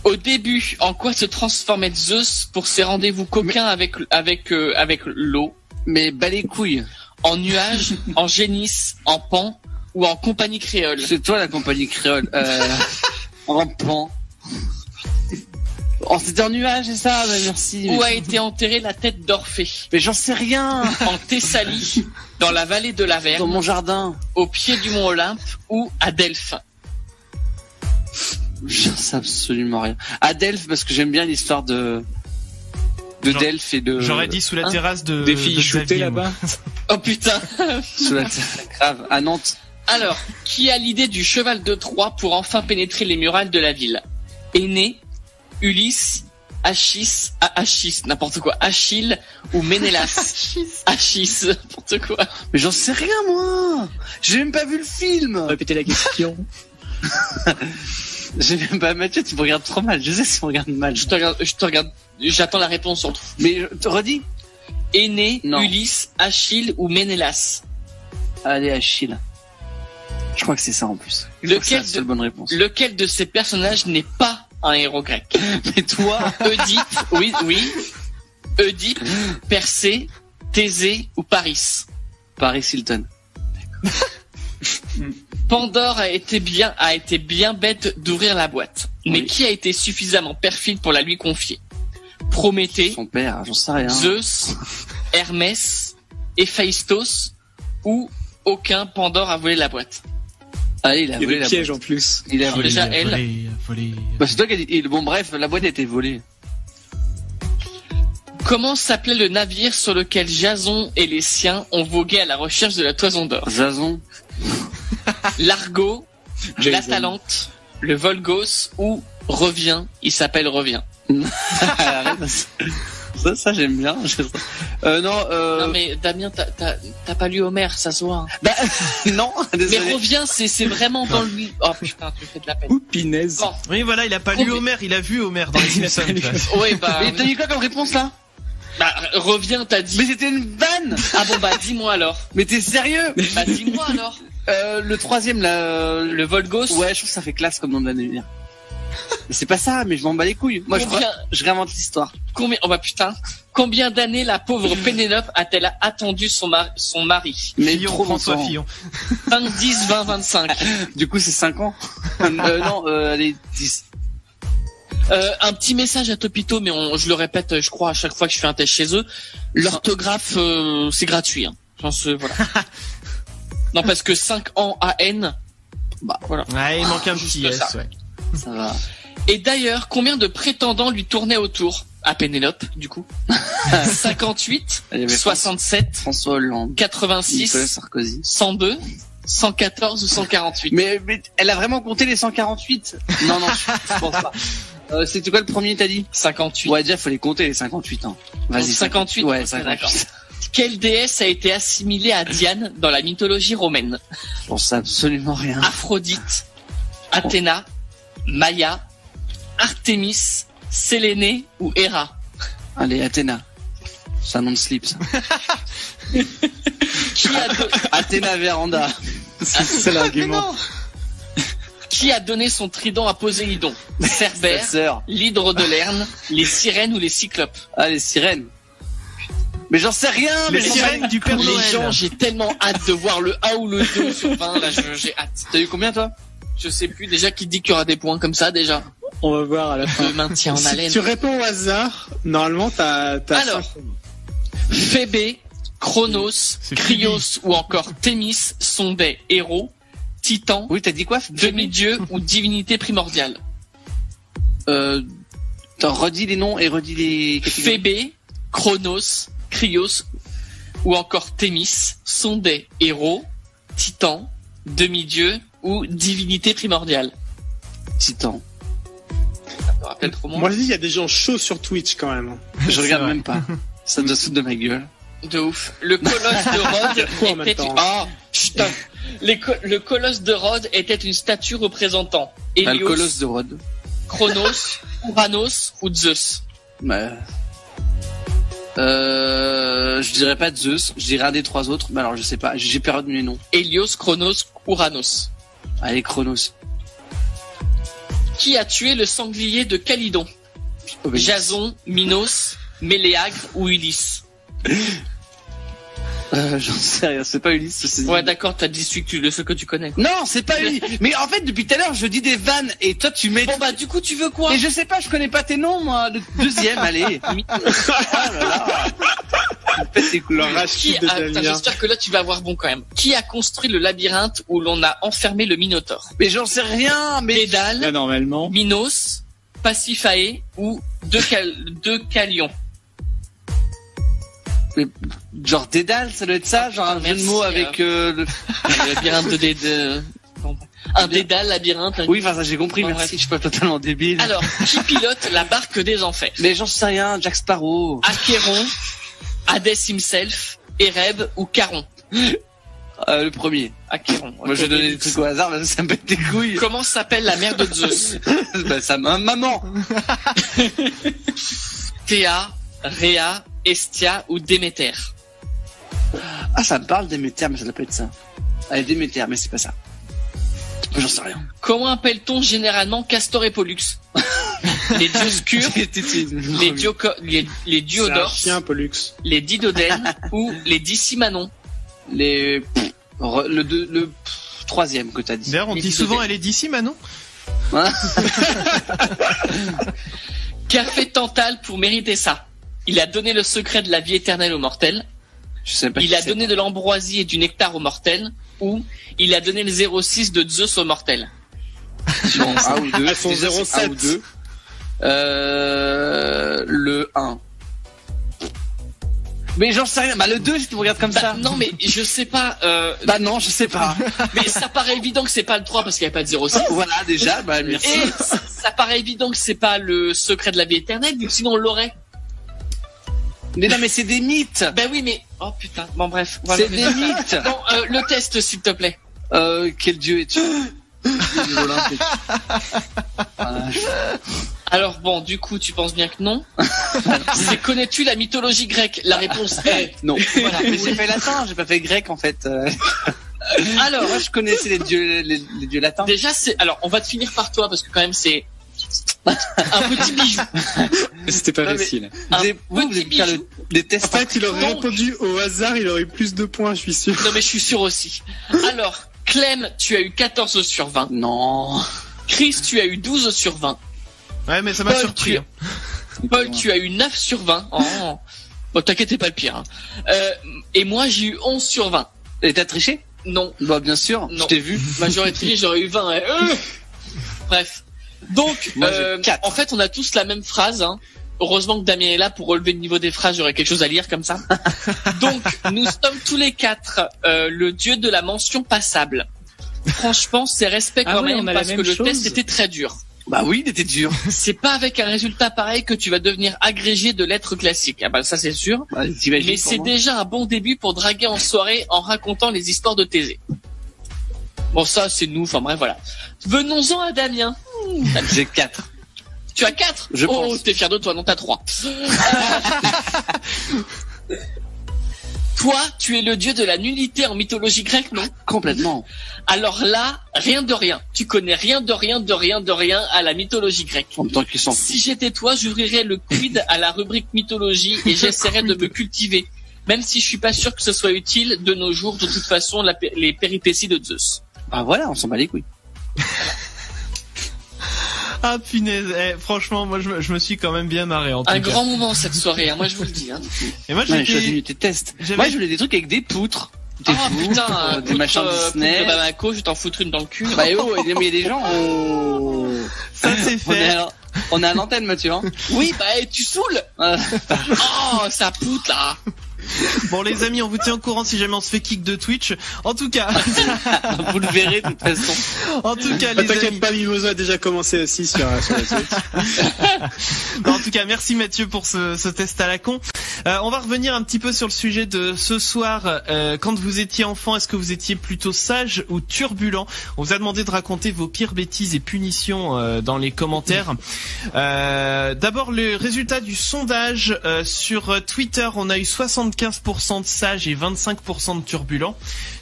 Au début, en quoi se transformait Zeus pour ses rendez-vous coquins avec l'eau? Mais bas les couilles. En nuage, en génisse, en pan ou en compagnie créole? C'est toi la compagnie créole. En pan. Oh, c'était en nuage, c'est ça? Bah, merci. Où a été enterrée la tête d'Orphée? Mais j'en sais rien. En Thessalie, dans la vallée de l'Averne, dans mon jardin, au pied du mont Olympe ou à Delphes? J'en sais absolument rien. À Delphes, parce que j'aime bien l'histoire de Delphes et de... J'aurais dit sous la terrasse des filles shootées là-bas. Oh putain. Sous la terrasse, grave, à Nantes. Alors, qui a l'idée du cheval de Troie pour enfin pénétrer les murailles de la ville? Énée, Ulysse, Achille, ou Ménélas? Achille, n'importe quoi. Mais j'en sais rien, moi. J'ai même pas vu le film. Répétez la question. J'ai même pas, Mathieu, tu me regardes trop mal. Je sais si tu me regardes mal. Je te regarde, j'attends la réponse surtout. Mais, redis. Énée, Ulysse, Achille ou Ménélas? Allez, Achille. Je crois que c'est ça en plus. Lequel c'est la bonne réponse. Lequel de ces personnages n'est pas un héros grec? Mais toi, Oedipe, oui. Oedipe, Persée, Thésée ou Paris? Paris Hilton. Pandore a été bien bête d'ouvrir la boîte. Oui. Mais qui a été suffisamment perfide pour la lui confier? Prométhée, son père, j'en sais rien. Zeus, Hermès, Héphaïstos ou aucun? Pandore a volé la boîte. Allez, il a volé la piège boîte. En plus. Il a volé. Déjà volé. Bah, c'est toi qui as dit. Bon, bref, la boîte a été volée. Comment s'appelait le navire sur lequel Jason et les siens ont vogué à la recherche de la toison d'or? Jason. L'Argo, l'Atalante, le Volgos ou Revient. Il s'appelle Revient. Ça j'aime bien. Non mais Damien, t'as pas lu Homer, ça se voit. Bah non. Désolé. Mais Revient, c'est vraiment dans le. Oh putain, tu fais de la peine. Ouh, pinaise. Bon. Oui, voilà, il a pas lu Homer, il a vu Homer dans les Simpsons. Oui, bah. Mais t'as dit quoi comme réponse là? Bah, Revient, t'as dit. Mais c'était une vanne. Ah bon, bah dis-moi alors. Mais t'es sérieux? Bah dis-moi alors. Le troisième là, le Volgos. Ouais, je trouve que ça fait classe comme nom d'annuaire. Mais c'est pas ça, mais je m'en bats les couilles. Moi, je réinvente l'histoire. Combien, oh bah putain, combien d'années la pauvre Pénélope a-t-elle attendu son mari? Mais Fillon, trop François longtemps. Fillon. 5, 10, 20, 25. Du coup, c'est 5 ans. Non, allez, 10. Un petit message à Topito, mais je le répète, je crois, à chaque fois que je fais un test chez eux. L'orthographe, c'est gratuit, hein. Je pense, voilà. Non, parce que 5 ans AN, bah, voilà. Ouais, il manque un petit S, ouais. Ça va. Et d'ailleurs, combien de prétendants lui tournaient autour? À Pénélope, du coup. 58, 67, François Hollande, 86, Nicolas Sarkozy, 102, 114 ou 148. Mais elle a vraiment compté les 148? Non, je pense pas. C'était quoi le premier, t'as dit? 58. Ouais, déjà, faut les compter, les 58 ans. Vas-y. 58? Ouais, Okay, 58. d'accord. Quelle déesse a été assimilée à Diane dans la mythologie romaine? J'en sais absolument rien. Aphrodite, Athéna, Maya, Artémis, Sélénée ou Héra? Allez, Athéna. C'est un nom de slip, ça. Athéna Véranda. C'est l'argument. Qui a donné son trident à Poséidon? Cerbère, l'hydre de Lerne, les sirènes ou les cyclopes? Ah, les sirènes. Mais j'en sais rien. Les sirènes du Père Noël. Les gens, j'ai tellement hâte de voir le 1 ou le 2 sur 20. Là, j'ai hâte. T'as eu combien, toi? Je sais plus. Déjà, qui dit qu'il y aura des points comme ça, déjà? On va voir à la fin. Le maintien en haleine. Si tu réponds au hasard, normalement, t'as alors, Phébé, Chronos, Krios ou encore Thémis sont des héros, titans, oui, t'as dit quoi? demi-dieux ou divinités primordiales. Redis les noms et redis les catégories. Phébé, Chronos, Krios ou encore Thémis sont des héros, titans, demi-dieux ou divinités primordiales. Titans. Moi je dis, il y a des gens chauds sur Twitch quand même. Je regarde même pas. Ça doit se foutre de ma gueule. De ouf. Le colosse de Rhodes était le colosse de Rhodes était une statue représentant Hélios, le colosse de Rhodes, Chronos, Uranos ou Zeus. Je dirais pas Zeus, je dirais un des trois autres, mais alors je sais pas, j'ai perdu les noms. Hélios, Chronos, Uranos. Allez, Chronos. Qui a tué le sanglier de Calydon? Jason, Minos, Méléagre ou Ulysse? J'en sais rien, c'est pas Ulysse. Ouais, d'accord, t'as dit ce que tu connais. Non, c'est pas Ulysse. Mais en fait, depuis tout à l'heure, je dis des vannes et toi, tu mets. Bon, bah, du coup, tu veux quoi? Mais je sais pas, je connais pas tes noms, moi. Le deuxième, allez. Oh là là. J'espère que là, tu vas avoir bon quand même. Qui a construit le labyrinthe où l'on a enfermé le Minotaure? Mais j'en sais rien, mais. Dédale, normalement. Minos, Pasiphae ou Deucalion. Mais, genre Dédale, ça doit être ça, genre un jeu de mots avec le labyrinthe de un Dédale, labyrinthe. Oui, enfin ça j'ai compris, merci, je suis pas totalement débile. Alors, qui pilote la barque des enfers? Mais j'en sais rien, Jack Sparrow. Achéron, Hadès himself, Ereb ou Charon? Le premier. Achéron. Moi je vais donner des trucs au hasard, parce que ça me pète des couilles. Comment s'appelle la mère de Zeus? Bah ça maman. Théa, Rhea, Estia ou Déméter? Ah, ça me parle Déméter, mais ça doit pas être ça. Allez, Déméter, mais c'est pas ça. J'en sais rien. Comment appelle-t-on généralement Castor et Pollux? Les Dioscures, les Diodores, les Didodènes ou les Dicimanon? Le troisième que t'as dit. D'ailleurs, on dit souvent elle est d'ici, Manon. Qu'a fait Tantale pour mériter ça? Il a donné le secret de la vie éternelle aux mortels. Je sais pas. Il a donné de l'ambroisie et du nectar aux mortels. Ou il a donné le 06 de Zeus aux mortels. Bon, A ou 2. Elles sont 07. A ou 2. Le 1. Mais j'en sais rien. Bah, le 2, si tu me regardes comme ça. Non, mais je sais pas, Bah, non, je sais pas. mais ça paraît évident que c'est pas le 3 parce qu'il n'y a pas de 06. Voilà, déjà, bah, merci. Et ça paraît évident que c'est pas le secret de la vie éternelle, vu que sinon on l'aurait. Mais non, mais c'est des mythes. Ben oui, mais, oh putain. Bon, bref. Voilà, C'est des mythes. Bon, le test, s'il te plaît. Quel dieu es-tu? Alors bon, du coup, tu penses bien que non. C'est connais-tu la mythologie grecque? La réponse est non. Voilà. Mais j'ai fait latin, j'ai pas fait grec en fait. Alors, moi je connaissais les dieux latins. Déjà, alors on va te finir par toi parce que quand même c'est un petit bijou. C'était pas facile. Vous allez faire des tests. En fait, il aurait répondu au hasard, il aurait eu plus de points, je suis sûr. Non mais je suis sûr aussi. Alors, Clem, tu as eu 14 sur 20. Non. Chris, tu as eu 12 sur 20. Ouais, mais ça m'a surpris. Paul, tu as eu 9 sur 20. Oh. Bon, t'inquiète, t'es pas le pire. Hein. Et moi, j'ai eu 11 sur 20. Et t'as triché? Non. Bah, bien sûr. Non. Je t'ai vu. Bah, j'aurais triché, j'aurais eu 20. Bref. Donc, moi, en fait, on a tous la même phrase. Hein. Heureusement que Damien est là pour relever le niveau des phrases. J'aurais quelque chose à lire comme ça. Donc, nous sommes tous les 4 le dieu de la mention passable. Franchement, c'est respect quand même parce que le test était très dur. Bah oui, il était dur. C'est pas avec un résultat pareil que tu vas devenir agrégé de lettres classiques. Ah bah ça c'est sûr. Bah, mais c'est déjà un bon début pour draguer en soirée en racontant les histoires de Thésée. Bon ça c'est nous, enfin bref voilà. Venons-en à Damien. J'ai 4. Tu as 4? Je pense. Oh, t'es fier de toi, non t'as 3. Toi, tu es le dieu de la nullité en mythologie grecque, non? Complètement. Alors là, rien de rien. Tu connais rien de rien à la mythologie grecque. En tant qu'ils sont. Si j'étais toi, j'ouvrirais le quid à la rubrique mythologie et j'essaierais de me cultiver. Même si je suis pas sûr que ce soit utile de nos jours, de toute façon, les péripéties de Zeus. Bah voilà, on s'en bat les couilles. Ah punaise, franchement, moi je me suis quand même bien marré en tout cas. Un grand moment cette soirée, hein, moi je vous le dis. Hein. Et moi j'ai choisi tes tests. Moi je voulais des trucs avec des poutres. Des poutres, putain, des machins Disney. De Bamako, je vais t'en foutre une dans le cul. Bah oh, il y a des gens. Ça c'est fait. On est à l'antenne, Mathieu. Hein. Oui, bah tu saoules. Oh, ça poutre là. Bon les amis, on vous tient au courant si jamais on se fait kick de Twitch. En tout cas, vous le verrez de toute façon. En tout cas, les t'inquiète amis, pas, Mimoso a déjà commencé aussi sur la Twitch. En tout cas, merci Mathieu pour ce test à la con. On va revenir un petit peu sur le sujet de ce soir. Quand vous étiez enfant, est-ce que vous étiez plutôt sage ou turbulent? On vous a demandé de raconter vos pires bêtises et punitions dans les commentaires. D'abord, le résultat du sondage sur Twitter, on a eu 75% de sages et 25% de turbulents.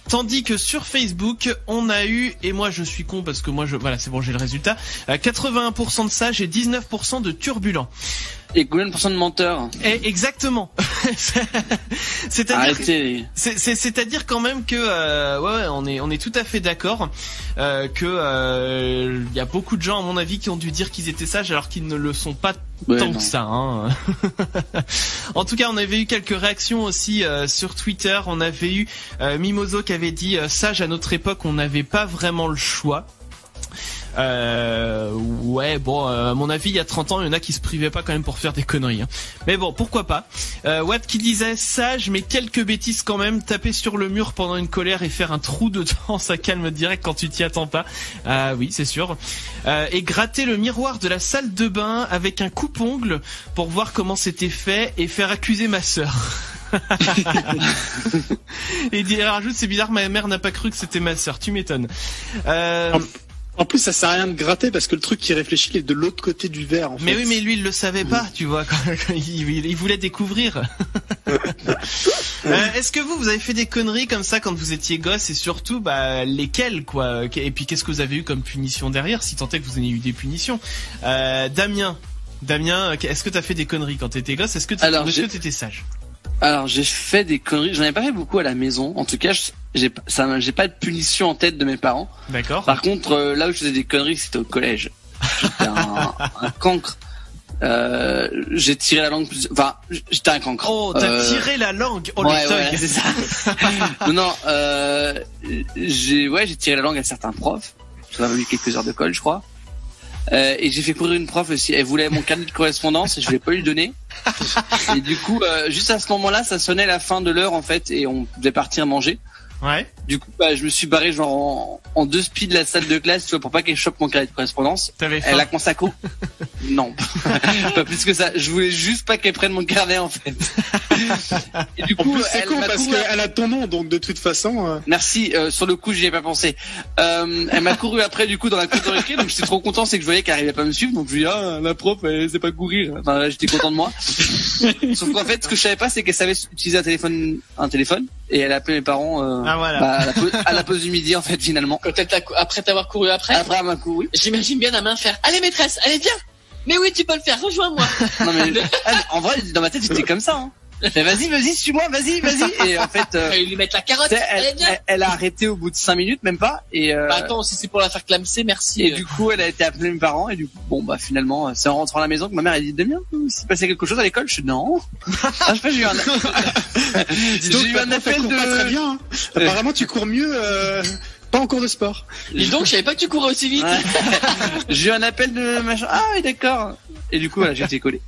Tandis que sur Facebook, on a eu, et moi je suis con parce que moi voilà, c'est bon, j'ai le résultat, 81% de sages et 19% de turbulents. Et combien de pourcents de menteurs? Exactement. C'est-à-dire quand même que on est tout à fait d'accord que y a beaucoup de gens à mon avis qui ont dû dire qu'ils étaient sages alors qu'ils ne le sont pas tant que ça. Hein. En tout cas, on avait eu quelques réactions aussi sur Twitter. On avait eu Mimoso qui avait dit sage à notre époque, on n'avait pas vraiment le choix. Ouais, bon, à mon avis, il y a 30 ans, il y en a qui se privaient pas quand même pour faire des conneries. Hein. Mais bon, pourquoi pas. Watt qui disait sage, mais quelques bêtises quand même. Taper sur le mur pendant une colère et faire un trou dedans, ça calme direct quand tu t'y attends pas. Oui, c'est sûr. Et gratter le miroir de la salle de bain avec un coupe-ongle pour voir comment c'était fait et faire accuser ma sœur. Et il rajoute, c'est bizarre, ma mère n'a pas cru que c'était ma sœur. Tu m'étonnes. En plus, ça sert à rien de gratter parce que le truc qui réfléchit il est de l'autre côté du verre. En fait. Mais oui, mais lui, il le savait pas, tu vois. Quand il voulait découvrir. Est-ce que vous avez fait des conneries comme ça quand vous étiez gosse et surtout, lesquelles, quoi? Et puis, qu'est-ce que vous avez eu comme punition derrière, si tant est que vous ayez eu des punitions? Damien, est-ce que t'as fait des conneries quand t'étais gosse? Est-ce que t'étais sage? Alors j'ai fait des conneries, j'en ai pas fait beaucoup à la maison. En tout cas, j'ai pas de punition en tête de mes parents. D'accord. Par contre, là où je faisais des conneries, c'était au collège. J'étais un cancre. J'ai tiré la langue j'étais un cancre. Oh, t'as tiré la langue. Oh, ouais, c'est ça. Non, j'ai tiré la langue à certains profs. Ça m'a valu quelques heures de colle, je crois. Et j'ai fait courir une prof aussi. Elle voulait mon carnet de correspondance et je voulais pas lui donner. Et du coup, juste à ce moment-là, ça sonnait la fin de l'heure en fait, et on devait partir manger. Ouais. Du coup, je me suis barré genre en 2 speeds de la salle de classe, tu vois, pour pas qu'elle chope mon carnet de correspondance. T'avais faim? Elle a consacré. Non, pas plus que ça. Je voulais juste pas qu'elle prenne mon carnet en fait. Et du coup, c'est con parce qu'elle a ton nom, donc de toute façon. Merci. Sur le coup, j'y ai pas pensé. Elle m'a couru après du coup dans la cour de récré, donc j'étais trop content, c'est que je voyais qu'elle arrivait pas à me suivre, donc je lui ai dit la prof, elle sait pas courir. Enfin, là, j'étais content de moi. Sauf qu'en fait, ce que je savais pas, c'est qu'elle savait utiliser un téléphone, et elle a appelé mes parents. Voilà. À la pause du midi en fait finalement. Quand après t'avoir couru après elle m'a couru. J'imagine bien la main faire allez maîtresse, allez viens. Mais oui, tu peux le faire, rejoins-moi. Non mais en vrai dans ma tête j'étais comme ça hein. Mais vas-y, suis-moi, vas-y. Et en fait, lui mettre la carotte. Elle a arrêté au bout de 5 minutes, même pas. Et attends, si c'est pour la faire clamser, merci. Et du coup, elle a été appelée mes parents. Et du coup, finalement, c'est en rentrant à la maison que ma mère a dit Damien, s'il passait quelque chose à l'école, je suis non. Je sais pas, j'ai eu un appel de. Pas très bien. Hein. Apparemment, tu cours mieux. Pas en cours de sport. Dis donc, je savais pas que tu courais aussi vite. Ouais. J'ai eu un appel de machin. Ah oui, d'accord. Et du coup, voilà, j'ai été collé.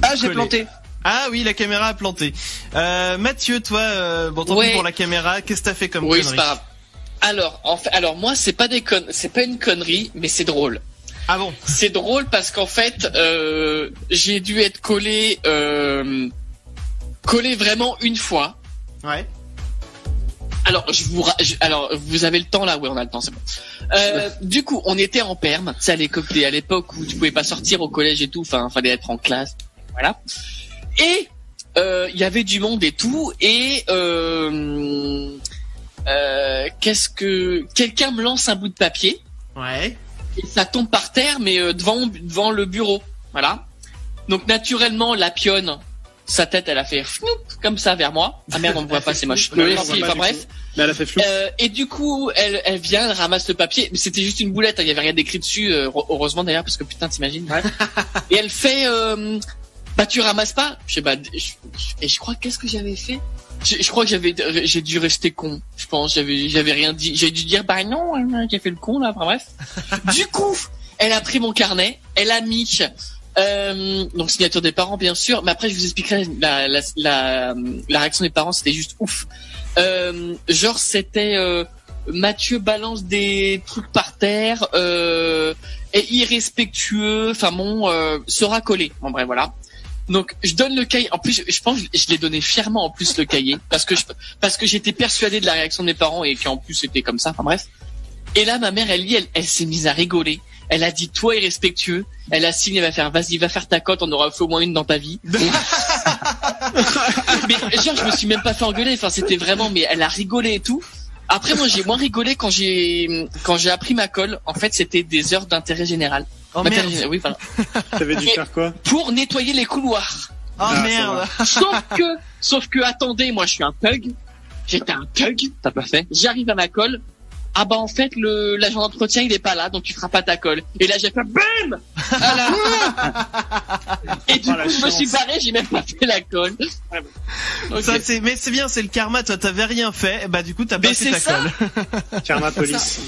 Ah, j'ai planté. Ah oui, la caméra a planté. Mathieu, toi, tant pis pour la caméra, qu'est-ce que t'as fait comme connerie? Oui, c'est pas grave. Alors moi, c'est pas une connerie, mais c'est drôle. Ah bon? C'est drôle parce qu'en fait, j'ai dû être collé vraiment une fois. Ouais. Alors, vous avez le temps là? Ouais, on a le temps, c'est bon. Du coup, on était en perm. C'est à l'époque où tu pouvais pas sortir au collège et tout. Enfin, fallait être en classe. Voilà. Et il y avait du monde et tout. Et quelqu'un me lance un bout de papier. Ouais. Et ça tombe par terre, mais devant le bureau. Voilà. Donc naturellement, la pionne, sa tête, elle a fait floup, comme ça vers moi. Ah merde, on me voit pas, c'est moche. Enfin bref. Mais elle a fait flou. Et du coup, elle vient, elle ramasse le papier. Mais c'était juste une boulette, il y avait rien d'écrit dessus. Heureusement d'ailleurs, parce que putain, t'imagines. Ouais. Et elle fait, tu ramasses pas. Je sais et je crois qu'est-ce que j'avais fait. Je crois que j'ai dû rester con. Je pense, j'avais rien dit. J'ai dû dire non, j'ai fait le con là. Enfin bref. Du coup, elle a pris mon carnet, elle a mis. Donc signature des parents bien sûr, mais après je vous expliquerai la réaction des parents, c'était juste ouf. Genre c'était Mathieu balance des trucs par terre, est irrespectueux, enfin sera collé. En vrai voilà. Donc je donne le cahier. En plus je pense que je l'ai donné fièrement en plus le cahier parce que j'étais persuadé de la réaction des parents et qu'en plus c'était comme ça. Enfin bref. Et là ma mère elle s'est mise à rigoler. Elle a dit toi irrespectueux. Elle a signé, elle va faire vas-y va faire ta cote, on aura fait au moins une dans ta vie. Mais genre je me suis même pas fait engueuler. Enfin c'était vraiment, mais elle a rigolé et tout. Après moi j'ai moins rigolé quand j'ai appris ma colle. En fait c'était des heures d'intérêt général. Oh merde. Oui voilà. T'avais dû faire quoi? Pour nettoyer les couloirs. Oh merde. Sauf que attendez, moi je suis un thug. J'étais un thug. T'as pas fait? J'arrive à ma colle. Ah bah en fait l'agent d'entretien il est pas là donc tu feras pas ta colle. Et là j'ai fait BAM et du coup je me suis barré, j'ai même pas fait la colle. Okay. Ça, mais c'est bien, c'est le karma, toi t'avais rien fait, bah du coup t'as pas fait ta colle. Karma police.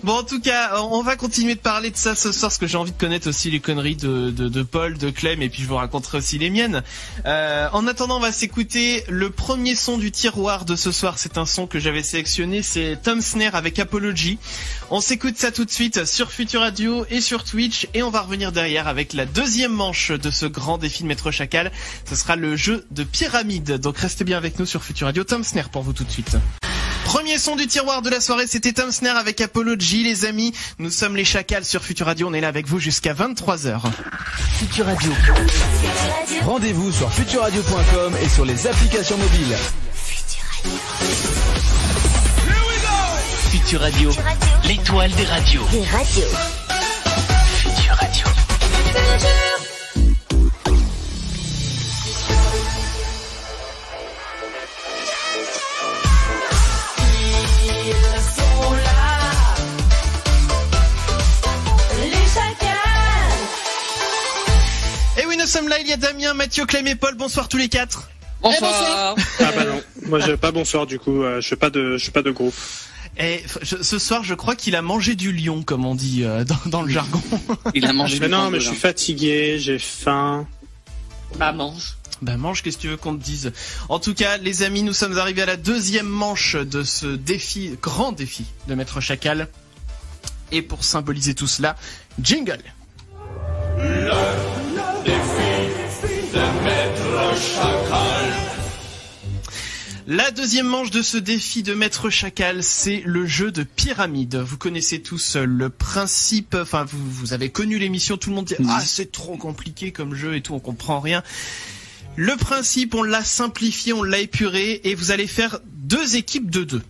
Bon en tout cas on va continuer de parler de ça ce soir parce que j'ai envie de connaître aussi les conneries de Paul, de Clem et puis je vous raconterai aussi les miennes. En attendant on va s'écouter le premier son du tiroir de ce soir, c'est un son que j'avais sélectionné, c'est Tom Snare avec Apology. On s'écoute ça tout de suite sur Futur Radio et sur Twitch et on va revenir derrière avec la deuxième manche de ce grand défi de Maître Chacal. Ce sera le jeu de pyramide. Donc restez bien avec nous sur Futur Radio. Tom Snare pour vous tout de suite. Premier son du tiroir de la soirée, c'était Tom Snare avec Apology, les amis. Nous sommes les Chacals sur Futur Radio. On est là avec vous jusqu'à 23h. Futur Radio. Rendez-vous sur futurradio.com et sur les applications mobiles. Futur Radio, l'étoile des radios. Des radios. Futur Radio. Ils sont là, les chacals. Et oui, nous sommes là, il y a Damien, Mathieu, Clem et Paul. Bonsoir tous les quatre. Bonsoir. Ah bah non, moi je pas bonsoir du coup, je fais pas de groupe. Et ce soir, je crois qu'il a mangé du lion, comme on dit dans le jargon. Il a mangé. Mais non, mais je suis fatigué, j'ai faim. Bah mange. Bah mange, qu'est-ce que tu veux qu'on te dise? En tout cas, les amis, nous sommes arrivés à la deuxième manche de ce défi, grand défi de Maître Chacal. Et pour symboliser tout cela, jingle. Le défi de Maître Chacal. La deuxième manche de ce défi de Maître Chacal, c'est le jeu de pyramide. Vous connaissez tous le principe, enfin vous avez connu l'émission, tout le monde dit « Ah, c'est trop compliqué comme jeu et tout, on comprend rien ». Le principe, on l'a simplifié, on l'a épuré et vous allez faire 2 équipes de 2.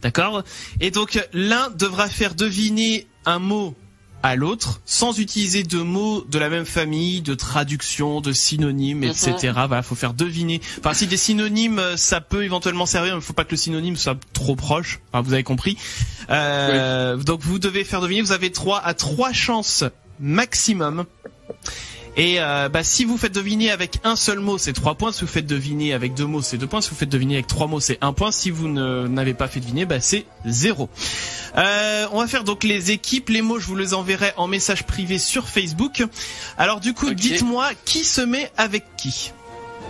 D'accord? Et donc l'un devra faire deviner un mot à l'autre sans utiliser de mots de la même famille, de traduction, de synonymes, etc. Voilà, faut faire deviner. Enfin, si des synonymes, ça peut éventuellement servir, mais faut pas que le synonyme soit trop proche. Enfin, vous avez compris. Oui. Donc vous devez faire deviner. Vous avez 3 chances maximum. Et si vous faites deviner avec un seul mot, c'est 3 points. Si vous faites deviner avec 2 mots, c'est 2 points. Si vous faites deviner avec 3 mots, c'est 1 point. Si vous n'avez pas fait deviner, c'est 0. On va faire donc les équipes. Les mots, je vous les enverrai en message privé sur Facebook. Alors du coup, dites-moi qui se met avec qui.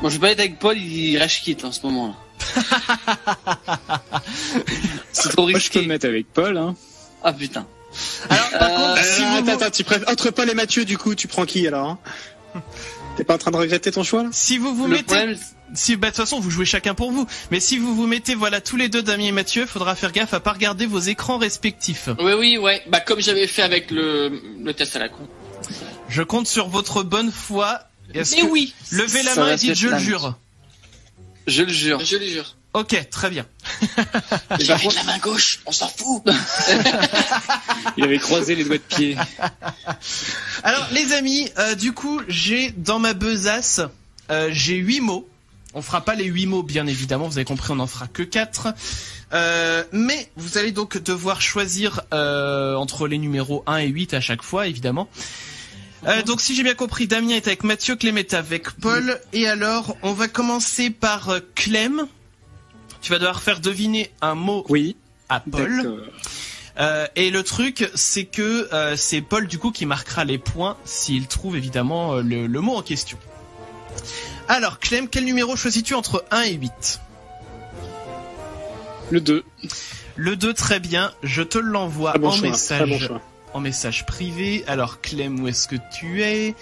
Moi, je vais pas être avec Paul, il rage quitte en ce moment-là. C'est trop risqué. Moi, je peux me mettre avec Paul, hein. Ah putain. Alors, par contre, si attends, tu préfères entre Paul et Mathieu, du coup, tu prends qui alors, hein? T'es pas en train de regretter ton choix là? Si vous vous mettez, de toute façon vous jouez chacun pour vous. Mais si vous vous mettez tous les deux, Damien et Mathieu, faudra faire gaffe à pas regarder vos écrans respectifs. Oui, ouais. Bah comme j'avais fait avec le test à la con. Je compte sur votre bonne foi. Mais oui. Levez la main et dites je le jure. Je le jure. Je le jure. Ok, très bien. Et avec la main gauche, on s'en fout. Il avait croisé les doigts de pied. Alors les amis, du coup j'ai dans ma besace, j'ai 8 mots. On fera pas les 8 mots bien évidemment, vous avez compris, on n'en fera que 4. Mais vous allez donc devoir choisir entre les numéros 1 et 8 à chaque fois évidemment. Donc si j'ai bien compris, Damien est avec Mathieu, Clem est avec Paul. Et alors on va commencer par Clem. Tu vas devoir faire deviner un mot à Paul. Et le truc, c'est que c'est Paul du coup qui marquera les points s'il trouve évidemment le mot en question. Alors Clem, quel numéro choisis-tu entre 1 et 8 ? Le 2. Le 2, très bien. Je te l'envoie en message privé. Alors Clem, où est-ce que tu es ?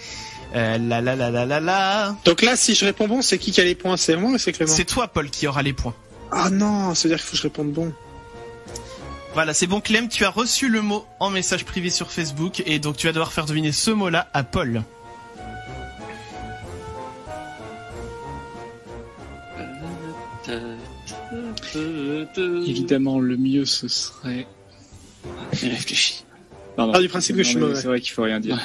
Donc là, si je réponds bon, c'est qui a les points? C'est moi ou c'est Clément? C'est toi, Paul, qui aura les points. Ah non, ça veut dire qu'il faut que je réponde bon. Voilà, c'est bon Clem, tu as reçu le mot en message privé sur Facebook et donc tu vas devoir faire deviner ce mot-là à Paul. Évidemment, le mieux ce serait... J'ai réfléchi. Pardon. Du principe que je suis mauvais. C'est vrai qu'il faut rien dire.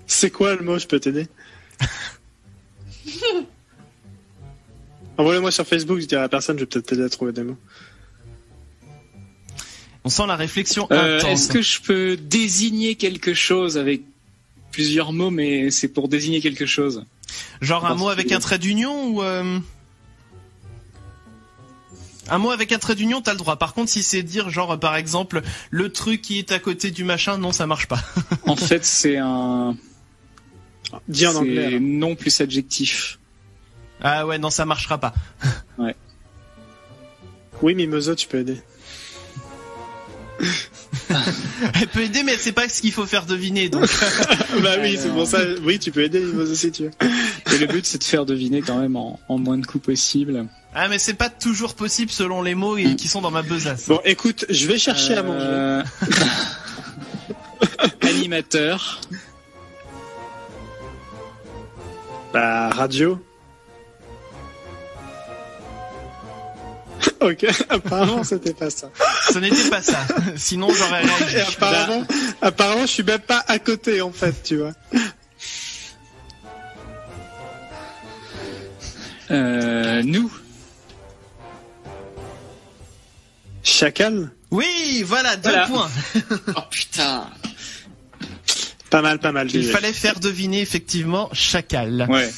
C'est quoi le mot? Je peux t'aider? Envoie-le-moi sur Facebook, je dirai à personne, je vais peut-être t'aider à trouver des mots. On sent la réflexion intense. Est-ce que je peux désigner quelque chose avec plusieurs mots, mais c'est pour désigner quelque chose? Genre un mot avec un trait d'union ou... Un mot avec un trait d'union, t'as le droit. Par contre, si c'est dire genre par exemple le truc qui est à côté du machin, non, ça marche pas. En fait, c'est un... Dis en anglais. C'est nom plus adjectif. Ah ouais, non, ça marchera pas. Ouais. Oui, Mimoso, tu peux aider. Elle peut aider, mais c'est pas ce qu'il faut faire deviner, donc. Bah oui, c'est pour ça. Oui, tu peux aider, Mimoso, si tu veux. Et le but, c'est de faire deviner quand même en moins de coups possible. Ah, mais c'est pas toujours possible selon les mots qui sont dans ma besace. Bon, écoute, je vais chercher à manger. Animateur. Bah, radio. Ok, apparemment c'était pas ça. Ce n'était pas ça. Sinon j'aurais réagi. Et apparemment je suis même pas à côté en fait, tu vois. Nous. Chacal. Oui, voilà, 2 points. Oh putain. Pas mal. Il fallait faire deviner effectivement Chacal. Ouais.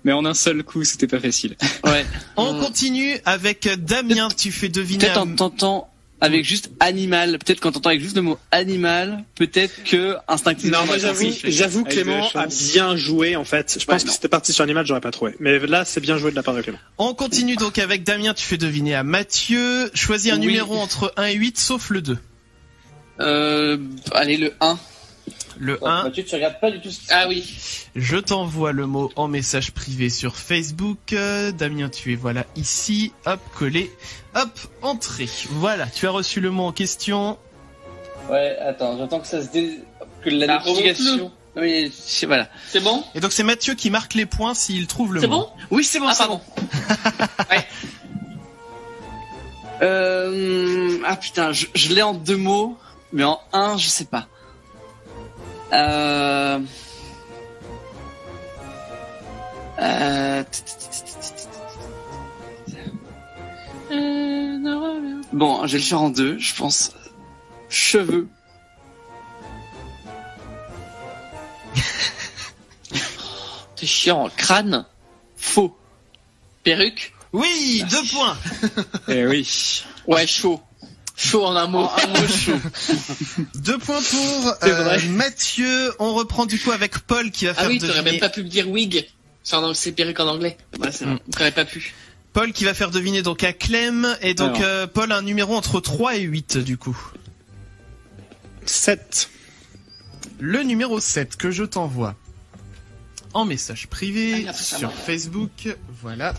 Mais en un seul coup, c'était pas facile. Ouais. On continue avec Damien. Tu fais deviner. Peut-être en tentant avec juste animal. Peut-être quand t'entends avec juste le mot animal, peut-être que instinctivement. Non, moi j'avoue Clément a bien joué en fait. Je pense que si c'était parti sur animal, j'aurais pas trouvé. Mais là, c'est bien joué de la part de Clément. On continue donc avec Damien, tu fais deviner à Mathieu. Choisis un numéro entre 1 et 8, sauf le 2. Allez, le 1. Le 1. Mathieu, tu regardes pas du tout. Ah oui. Je t'envoie le mot en message privé sur Facebook. Damien, tu es voilà ici. Hop, collé. Hop, entrée. Voilà, tu as reçu le mot en question. Ouais, attends, j'attends que ça se que la notification. Oui, voilà. C'est bon? Et donc c'est Mathieu qui marque les points s'il trouve le mot. C'est bon? Oui, c'est bon, c'est bon. Ouais. Ah putain, je l'ai en 2 mots, mais en 1, je sais pas. Bon, je vais le faire en 2, je pense. Cheveux. T'es chiant. Crâne. Faux. Perruque. Oui, 2 points. Eh oui. Ouais, chaud. Chaud en un mot. Un mot chaud. 2 points pour Mathieu. On reprend du coup avec Paul qui va faire deviner. Ah oui, t'aurais même pas pu me dire wig. C'est perruque en anglais. Ouais, c'est vrai. T'aurais pas pu. Paul qui va faire deviner donc à Clem. Et donc Paul a un numéro entre 3 et 8 du coup. 7. Le numéro 7 que je t'envoie en message privé sur Facebook. Voilà.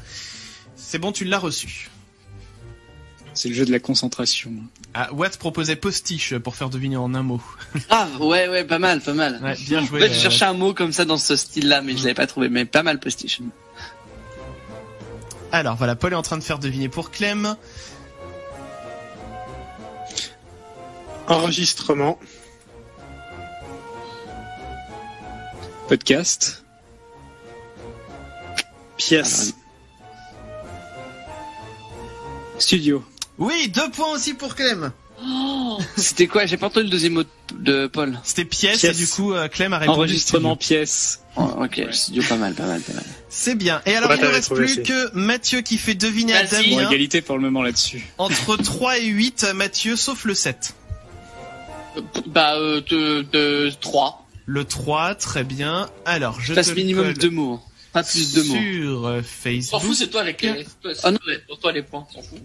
C'est bon, tu l'as reçu. C'est le jeu de la concentration. Ah, Watt proposait postiche pour faire deviner en un mot. Ah, ouais, pas mal. Ouais, bien joué. En fait, je cherchais un mot comme ça dans ce style-là, mais je l'avais pas trouvé, mais pas mal postiche. Alors, voilà, Paul est en train de faire deviner pour Clem. Enregistrement. Podcast. Pièce. Studio. Oui, 2 points aussi pour Clem. Oh, c'était quoi? J'ai pas entendu le deuxième mot de Paul. C'était pièce. Et du coup Clem a répondu enregistrement pièce. Oh, ok, studio, pas mal. C'est bien. Et alors il ne reste plus que Mathieu qui fait deviner à Damien. Bon, égalité pour le moment là-dessus. Entre 3 et 8, Mathieu, sauf le 7. 3. Le 3, très bien. Alors, je passe te minimum 2 mots. Pas plus de mots. Sur Facebook. S'en fout, c'est toi les Ah non, pour toi les points, s'en fout.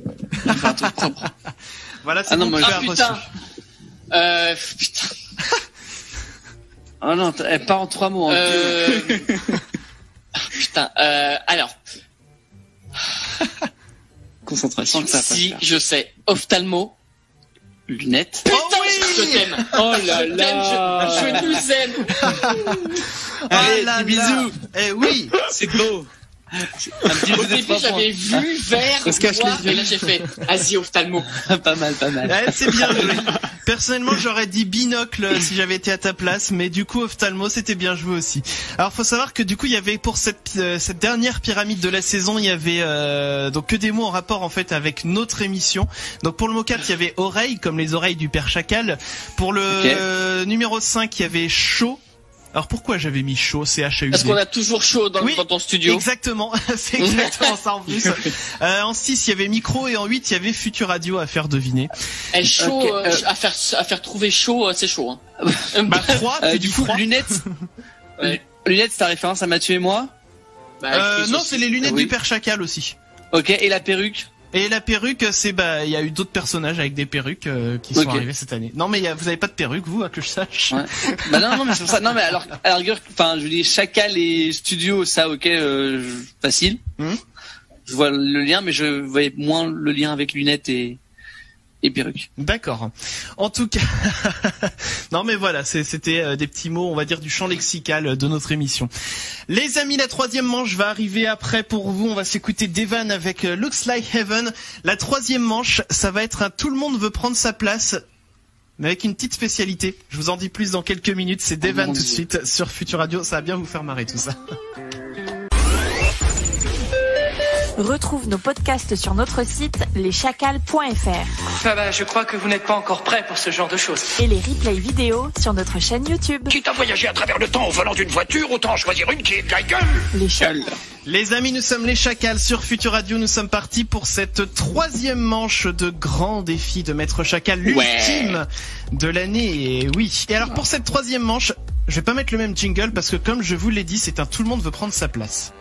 Voilà, c'est bon, tu as reçu. Putain. Oh non, elle part en 3 mots. Putain, alors. Concentration. Si, je sais. Ophtalmo. Lunettes. Putain, je t'aime. Oh là là. Je nous aime. Allez, bisous. Eh oui, c'est beau. Au début, j'avais vu vert, noir, et là j'ai fait Asie ophtalmo. Pas mal. Ouais, c'est bien joué. Personnellement, j'aurais dit binocle si j'avais été à ta place, mais du coup, ophtalmo, c'était bien joué aussi. Alors, faut savoir que du coup, il y avait pour cette dernière pyramide de la saison, il y avait donc que des mots en rapport en fait avec notre émission. Donc pour le mot 4, il y avait oreille, comme les oreilles du père Chacal. Pour le numéro 5, il y avait chaud. Alors pourquoi j'avais mis chaud, C-H-A-U-D? Parce qu'on a toujours chaud dans ton studio. Exactement, c'est exactement ça en plus. En 6, il y avait micro et en 8, il y avait Futur Radio à faire deviner. Et chaud, à faire trouver chaud, c'est chaud. Hein. Bah 3, du coup, lunettes. Lunettes, c'est ta référence à Mathieu et moi? Non, c'est les lunettes du père Chacal aussi. Ok, et la perruque? Et la perruque, c'est il y a eu d'autres personnages avec des perruques qui sont arrivés cette année. Non, mais vous avez pas de perruque, vous, que je sache. Ouais. Bah non, mais c'est pour ça. Non, mais alors, à la rigueur, enfin, je dis Chacal et Studio, ça, ok, facile. Je vois le lien, mais je voyais moins le lien avec lunettes et perruque. D'accord. En tout cas, non mais voilà, c'était des petits mots, on va dire du champ lexical de notre émission. Les amis, la 3e manche va arriver après pour vous. On va s'écouter Devan avec Looks Like Heaven. La 3e manche, ça va être un tout le monde veut prendre sa place, mais avec une petite spécialité. Je vous en dis plus dans quelques minutes. C'est Devan tout de suite sur Futur Radio. Ça va bien vous faire marrer tout ça. Retrouve nos podcasts sur notre site leschacals.fr. Ah bah, je crois que vous n'êtes pas encore prêts pour ce genre de choses. Et les replays vidéo sur notre chaîne YouTube. Quitte à voyager à travers le temps au volant d'une voiture, autant choisir une qui est de la gueule. Les Chacals. Les amis, nous sommes les Chacals sur Futur Radio. Nous sommes partis pour cette 3e manche de grand défi de Maître Chacal, l'ultime de l'année. Et oui. Et alors pour cette 3e manche, je vais pas mettre le même jingle parce que comme je vous l'ai dit, c'est un tout le monde veut prendre sa place.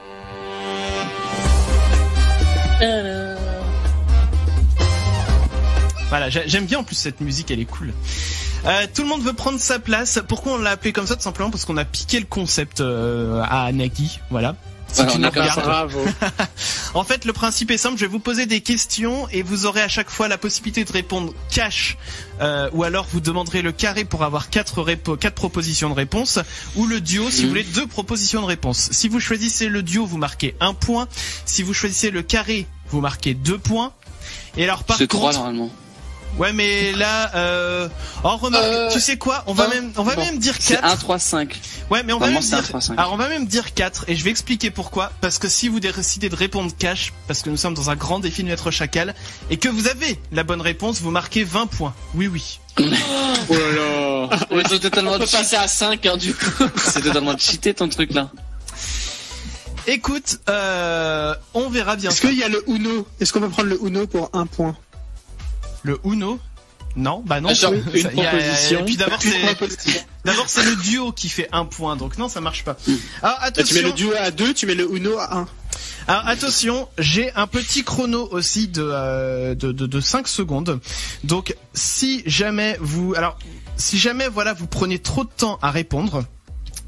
Voilà, j'aime bien en plus cette musique, elle est cool. Tout le monde veut prendre sa place. Pourquoi on l'a appelé comme ça? Tout simplement parce qu'on a piqué le concept à Nagui. Voilà. Si tu nous regardes. Bravo. En fait, le principe est simple. Je vais vous poser des questions et vous aurez à chaque fois la possibilité de répondre cash, ou alors vous demanderez le carré pour avoir 4 propositions de réponse, ou le duo si vous voulez 2 propositions de réponse. Si vous choisissez le duo, vous marquez 1 point. Si vous choisissez le carré, vous marquez 2 points. Et alors par contre, 3 normalement. Ouais, mais là, remarque, tu sais quoi, on va même dire 4. C'est 1, 3, 5. Ouais, mais on va même dire 4, et je vais expliquer pourquoi. Parce que si vous décidez de répondre cash, parce que nous sommes dans un grand défi de Maître Chacal, et que vous avez la bonne réponse, vous marquez 20 points. Oui. Oh là là. Ouais, c'est totalement on peut passer à 5, hein, du coup. C'est totalement cheaté ton truc là. Écoute, on verra bien. Est-ce qu'il y a le Uno? Est-ce qu'on peut prendre le Uno pour 1 point? Le Uno? Non, bah non. Une proposition. Et puis d'abord c'est le duo qui fait 1 point, donc non, ça marche pas. Alors attention. Tu mets le duo à 2, tu mets le Uno à 1. Alors attention, j'ai un petit chrono aussi de 5 secondes. Donc si jamais vous prenez trop de temps à répondre,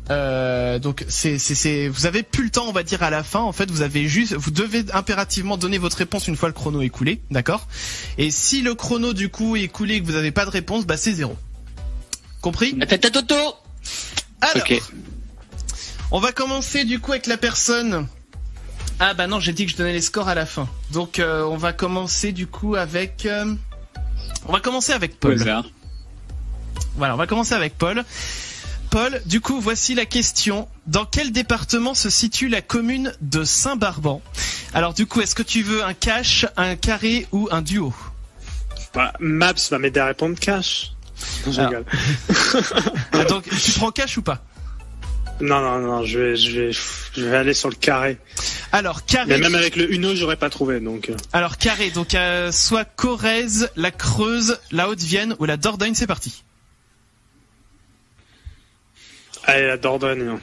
donc vous avez plus le temps, on va dire, à la fin. En fait, vous devez impérativement donner votre réponse une fois le chrono écoulé, d'accord? Et si le chrono du coup est écoulé et que vous n'avez pas de réponse, bah c'est 0. Compris? Alors, okay. On va commencer du coup avec la personne. Ah bah non, j'ai dit que je donnais les scores à la fin. Donc on va commencer du coup avec Paul. Voilà, on va commencer avec Paul. Paul, du coup, voici la question. Dans quel département se situe la commune de Saint-Barban? Alors, du coup, est-ce que tu veux un cash, un carré ou un duo? Bah, Maps va m'aider à répondre cash. Non, je rigole. Donc, tu prends cash ou pas? Non, je vais aller sur le carré. Alors, carré. Mais même avec le Uno, j'aurais pas trouvé, donc. Alors, carré, donc, soit Corrèze, la Creuse, la Haute-Vienne ou la Dordogne, c'est parti. Allez, la Dordogne.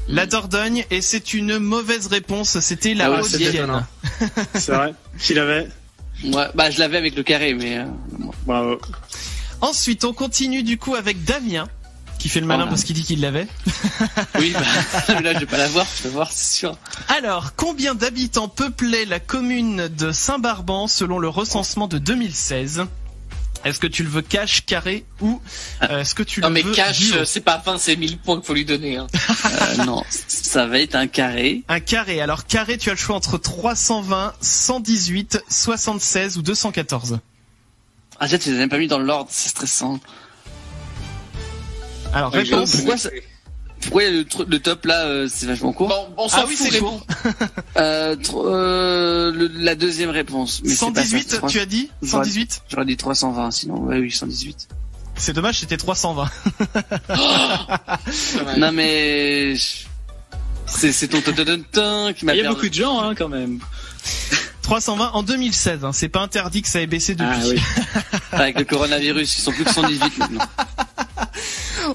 La Dordogne, et c'est une mauvaise réponse, c'était la Haute-Vienne. C'est vrai? Qui l'avait? Ouais, bah je l'avais avec le carré, mais... Bravo. Ensuite, on continue du coup avec Damien, qui fait le malin parce qu'il dit qu'il l'avait. Oui, bah là je vais pas l'avoir, je vais voir, c'est sûr. Alors, combien d'habitants peuplait la commune de Saint-Barban selon le recensement de 2016? Est-ce que tu le veux cash, carré ou est-ce que tu le veux... Non mais cash, c'est pas 20, c'est 1000 points qu'il faut lui donner. Hein. Non, ça va être un carré. Un carré. Alors carré, tu as le choix entre 320, 118, 76 ou 214. Ah, tu les as même pas mis dans l'ordre, c'est stressant. Alors réponse. Pourquoi il y a le top là, c'est vachement court? Bon, on s'en fout, c'est court. La deuxième réponse. Mais 118, c'est pas ça, tu as dit 118? J'aurais dit 320, sinon, oui, 118. C'est dommage, c'était 320. Non mais... C'est ton ton qui m'a perdu. Il y a beaucoup de gens, hein, quand même. 320 en 2016, hein. C'est pas interdit que ça ait baissé depuis. Ah oui. Avec le coronavirus, ils sont plus que 118 maintenant.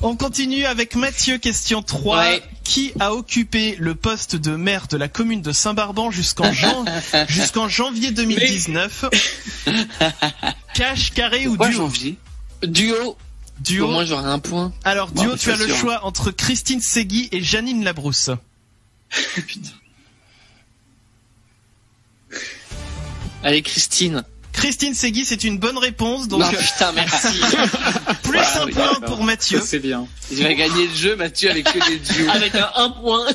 On continue avec Mathieu, question 3. Ouais. Qui a occupé le poste de maire de la commune de Saint-Barban jusqu'en janvier 2019? Cash, carré ou duo? Janvier Duo. Au moins j'aurai un point. Alors duo, tu as le choix entre Christine Segui et Janine Labrousse. Putain. Allez, Christine. Christine Segui, c'est une bonne réponse. Donc... Non, putain, merci. Plus un point pour Mathieu. C'est bien. Il va gagner le jeu, Mathieu, avec que des duos. Avec un point.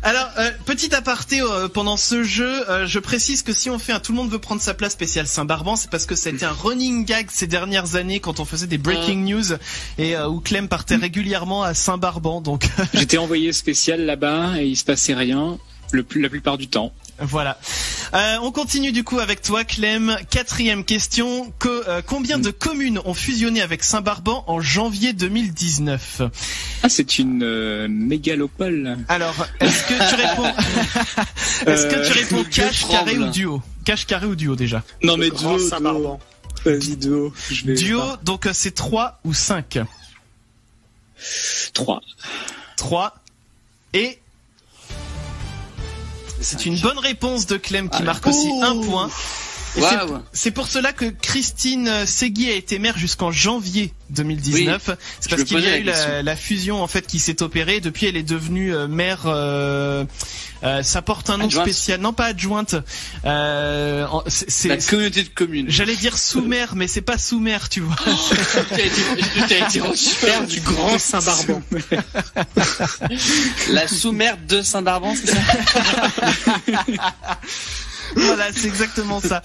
Alors, petit aparté pendant ce jeu, je précise que si on fait un Tout le monde veut prendre sa place spécial Saint-Barban, c'est parce que ça a été un running gag ces dernières années quand on faisait des breaking news et où Clem partait régulièrement à Saint-Barban. Donc j'étais envoyé spécial là-bas et il se passait rien la plupart du temps. Voilà. On continue du coup avec toi, Clem. 4e question. Combien de communes ont fusionné avec Saint-Barban en janvier 2019? Ah, c'est une mégalopole. Alors, est-ce que tu réponds cash, carré ou duo? Cash, carré ou duo déjà? Non mais duo, Saint-Barban. Vas-y, duo. Duo, donc c'est 3 ou 5? 3. 3. Et c'est une bonne réponse de Clem qui marque aussi un point. Et c'est pour cela que Christine Segui a été maire jusqu'en janvier 2019. Oui, c'est parce qu'il y a eu la fusion en fait qui s'est opérée. Depuis, elle est devenue maire. Ça porte un nom spécial. Non, pas adjointe. C'est la communauté de communes. J'allais dire sous-maire, mais c'est pas sous-maire, tu vois. T'as été maire du Grand Saint-Barban. La sous-maire de Saint-Barban, c'est ça? Voilà, c'est exactement ça.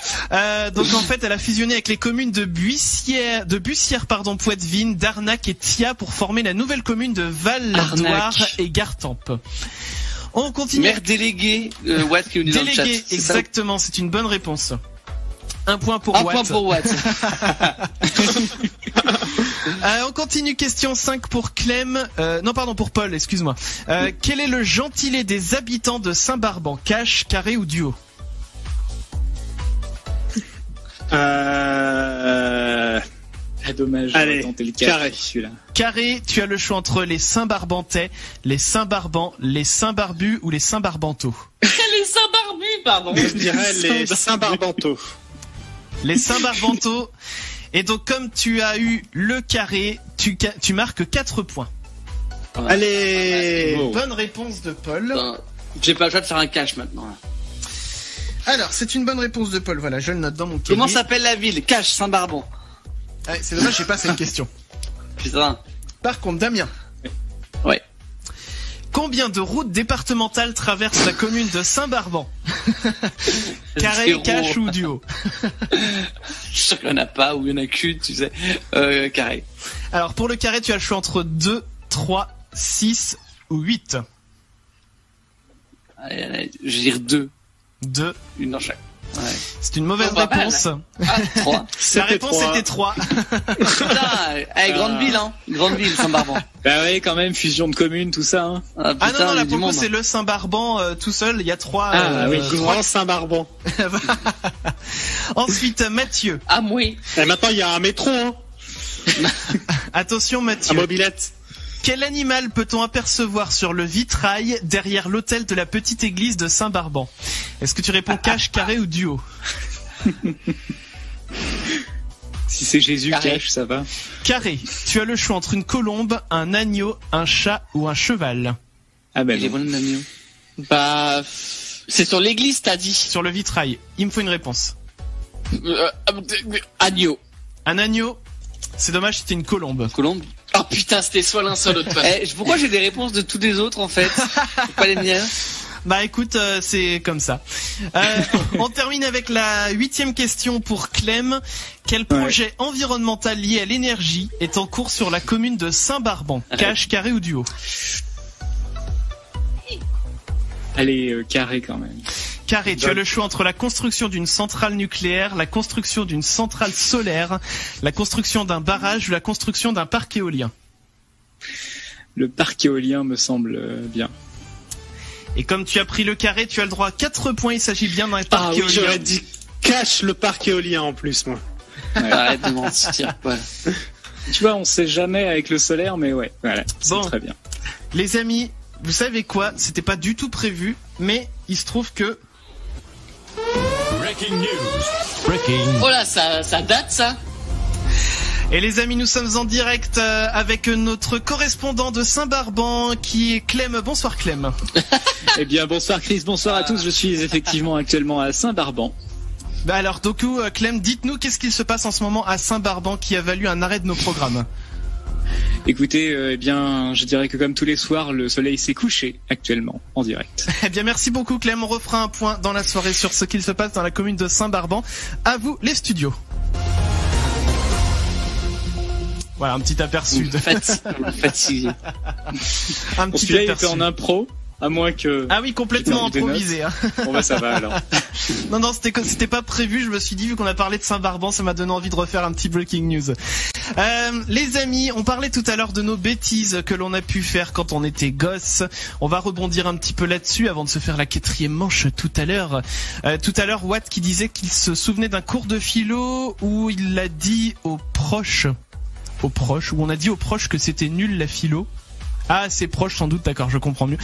Donc en fait, elle a fusionné avec les communes de Bussière, Poitvine, d'Arnac et Thia pour former la nouvelle commune de Val-d'Oire et Gartempe. On continue. Maire délégué, Watt qui est venu dans le chat. Délégué, exactement, c'est une bonne réponse. Un point pour Watt. Un point pour Watt. On continue, question 5 pour Clem. Non, pardon, pour Paul, excuse-moi. Quel est le gentilé des habitants de Saint-Barban? Cash, carré ou duo? Dommage. Allez, tenter le carré. Celui-là. Carré, tu as le choix entre les Saint-Barbantais, les Saint-Barbans, les Saint-Barbus ou les Saint-Barbanteaux. Les Saint-Barbus, pardon. Je dirais les Saint-Barbanteaux. Les Saint-Barbanteaux. Et donc, comme tu as eu le carré, tu marques 4 points. Allez. Bonne réponse de Paul. J'ai pas le choix de faire un cash maintenant. Alors, c'est une bonne réponse de Paul. Voilà, je le note dans mon cahier. Comment s'appelle la ville? Cash, Saint-Barban. Ouais, c'est dommage, j'ai pas cette question. Putain. Par contre, Damien. Ouais. Combien de routes départementales traversent la commune de Saint-Barban? Carré, cash ou duo? Je suis sûr qu'il y en a pas ou il y en a qu'une, tu sais. Carré. Alors, pour le carré, tu as le choix entre 2, 3, 6 ou 8. Allez, je vais dire 2. 2. Une dans chaque. Ouais. C'est une mauvaise réponse. Ah, 3. La réponse était 3. Putain, grande ville, hein. Grande ville, Saint-Barban. Bah oui, quand même, fusion de communes, tout ça, hein. Ah non, là, pour le coup, c'est le Saint-Barban tout seul. Il y a 3. Oui, Grand Saint-Barban. Ensuite, Mathieu. Ah, oui. Et maintenant, il y a un métro, hein. Attention, Mathieu. Un mobilette. Quel animal peut-on apercevoir sur le vitrail derrière l'autel de la petite église de Saint-Barban? Est-ce que tu réponds cash, carré ou duo? Si c'est Jésus, cash, ça va. Carré, tu as le choix entre une colombe, un agneau, un chat ou un cheval. Ah ben, j'ai volé un agneau. Bah, c'est sur l'église, t'as dit. Sur le vitrail. Il me faut une réponse. Agneau. Un agneau. C'est dommage, c'était une colombe. Colombe. Oh putain, c'était soit l'un soit l'autre. Pourquoi j'ai des réponses de tous les autres en fait? Pas les miennes. Bah écoute, c'est comme ça. On termine avec la 8e question pour Clem. Quel projet environnemental lié à l'énergie est en cours sur la commune de Saint-Barban? Cash, carré ou duo? Allez, carré quand même. Carré, tu as le choix entre la construction d'une centrale nucléaire, la construction d'une centrale solaire, la construction d'un barrage ou la construction d'un parc éolien. Le parc éolien me semble bien. Et comme tu as pris le carré, tu as le droit à 4 points, il s'agit bien d'un parc éolien. J'aurais dit cache le parc éolien en plus, moi. Ouais. Arrête de mentir, ouais. Tu vois, on sait jamais avec le solaire, mais ouais, voilà, c'est très bien. Les amis, vous savez quoi? C'était pas du tout prévu, mais il se trouve que... Breaking news. Oh là, ça date ça. Et les amis, nous sommes en direct avec notre correspondant de Saint-Barban qui est Clem. Bonsoir Clem. Eh bien bonsoir Chris, bonsoir à tous. Je suis effectivement actuellement à Saint-Barban. Bah alors Doku, Clem, dites-nous qu'est-ce qu'il se passe en ce moment à Saint-Barban qui a valu un arrêt de nos programmes. Écoutez, eh bien, je dirais que comme tous les soirs, le soleil s'est couché actuellement en direct. Eh bien, merci beaucoup Clem. On refera un point dans la soirée sur ce qu'il se passe dans la commune de Saint-Barban. À vous les studios. Voilà, un petit aperçu de fatigué. Un petit celui-là, aperçu. il était en impro. À moins que... Ah oui, complètement improvisé. Hein. Bon bah ça va alors. Non, c'était pas prévu. Je me suis dit, vu qu'on a parlé de Saint-Barban, ça m'a donné envie de refaire un petit breaking news. Les amis, on parlait tout à l'heure de nos bêtises que l'on a pu faire quand on était gosse. On va rebondir un petit peu là-dessus avant de se faire la 4e manche tout à l'heure. Watt qui disait qu'il se souvenait d'un cours de philo où il l'a dit où on a dit aux proches que c'était nul la philo. Ah, c'est proche sans doute, d'accord, je comprends mieux.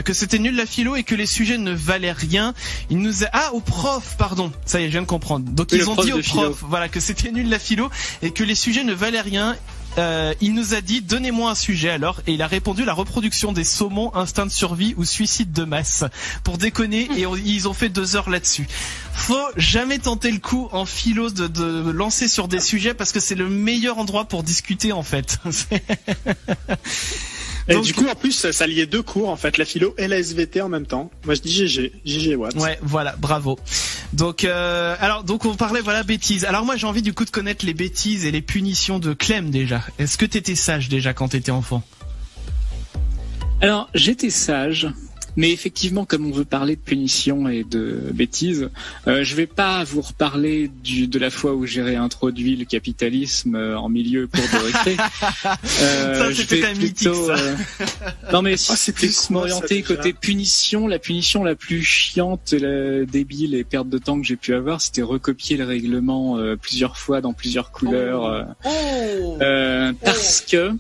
Que c'était nul la philo et que les sujets ne valaient rien. Il nous a... Ah, aux profs, pardon. Ça y est, je viens de comprendre. Donc ils ont dit aux profs, voilà, que c'était nul la philo et que les sujets ne valaient rien. Il nous a dit, donnez-moi un sujet alors, et il a répondu la reproduction des saumons, instinct de survie ou suicide de masse. Pour déconner, et ils ont fait 2 heures là-dessus. Faut jamais tenter le coup en philo de lancer sur des sujets parce que c'est le meilleur endroit pour discuter en fait. Et donc, du coup, en plus, ça liait 2 cours, en fait, la philo et la SVT en même temps. Moi, je dis GG Watt. Ouais, voilà, bravo. Donc on parlait, voilà, bêtises. Alors moi, j'ai envie du coup de connaître les bêtises et les punitions de Clem déjà. Est-ce que t'étais sage déjà quand t'étais enfant? Alors, j'étais sage. Mais effectivement, comme on veut parler de punition et de bêtises, je vais pas vous reparler de la fois où j'ai réintroduit le capitalisme en milieu cours de récré. Ça, c'était un mythique, ça. Non mais c'est plus m'orienter côté punition. La punition la plus chiante, débile et perte de temps que j'ai pu avoir, c'était recopier le règlement plusieurs fois dans plusieurs couleurs. Parce que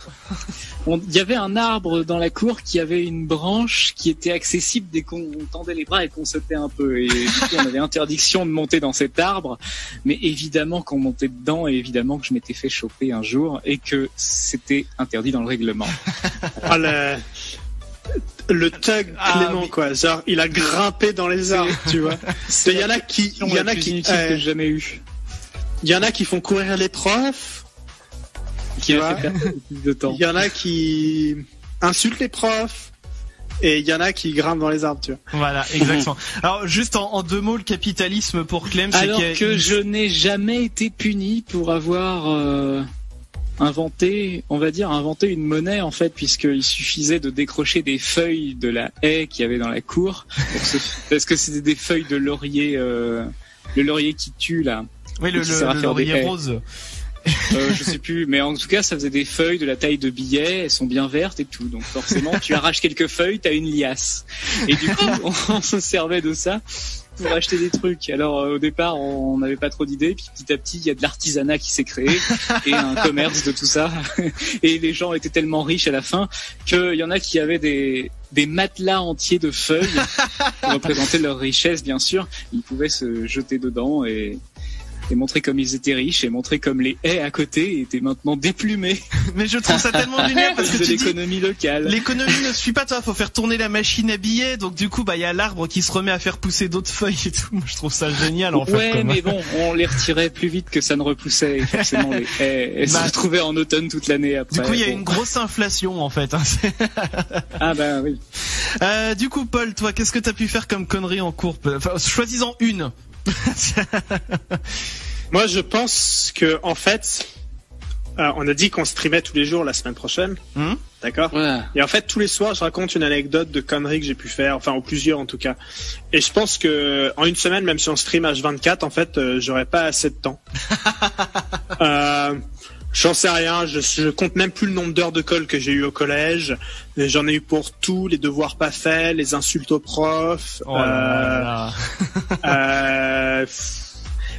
il y avait un arbre dans la cour qui avait une branche qui était accessible dès qu'on tendait les bras et qu'on sautait un peu. Et du coup, on avait interdiction de monter dans cet arbre. Mais évidemment qu'on montait dedans et évidemment que je m'étais fait choper un jour et que c'était interdit dans le règlement. Ah, le thug Clément, quoi. Genre, il a grimpé dans les arbres, tu vois. Il y en a qui, que j'ai jamais eu. Il y en a qui font courir les profs. Qui a fait perdre plus de temps. Il y en a qui insultent les profs. Et il y en a qui grimpent dans les arbres, tu vois. Voilà, exactement. Alors, juste en 2 mots, le capitalisme pour Clem, c'est alors que je n'ai jamais été puni pour avoir inventé une monnaie, en fait, puisqu'il suffisait de décrocher des feuilles de la haie qu'il y avait dans la cour, parce que c'était des feuilles de laurier, le laurier qui tue, là. Oui, le laurier rose. Je sais plus, mais en tout cas, ça faisait des feuilles de la taille de billets, elles sont bien vertes et tout, donc forcément, tu arraches quelques feuilles, t'as une liasse. Et du coup, on se servait de ça pour acheter des trucs. Alors, au départ, on n'avait pas trop d'idées, puis petit à petit, il y a de l'artisanat qui s'est créé, et un commerce de tout ça. Et les gens étaient tellement riches à la fin, qu'il y en a qui avaient des matelas entiers de feuilles, qui représentaient leur richesse, bien sûr. Ils pouvaient se jeter dedans et montrer comme ils étaient riches et montrer comme les haies à côté étaient maintenant déplumées. Mais je trouve ça tellement génial parce que tu l'économie locale. L'économie ne suit pas toi, faut faire tourner la machine à billets, donc du coup il y a l'arbre qui se remet à faire pousser d'autres feuilles et tout. Moi je trouve ça génial en fait. Ouais, mais bon, on les retirait plus vite que ça ne repoussait et forcément les haies se retrouvaient en automne toute l'année après. Du coup il y a une grosse inflation en fait. Ah bah oui. Du coup Paul, toi qu'est-ce que t'as pu faire comme connerie en cours? Enfin, choisis-en une. Moi, je pense que en fait, on a dit qu'on streamait tous les jours la semaine prochaine, d'accord. Ouais. Et en fait, tous les soirs, je raconte une anecdote de connerie que j'ai pu faire, enfin, ou plusieurs en tout cas. Et je pense que en une semaine, même si on stream H24, en fait, j'aurais pas assez de temps. J'en sais rien, je compte même plus le nombre d'heures de colle que j'ai eu au collège. J'en ai eu pour tout, les devoirs pas faits, les insultes aux profs.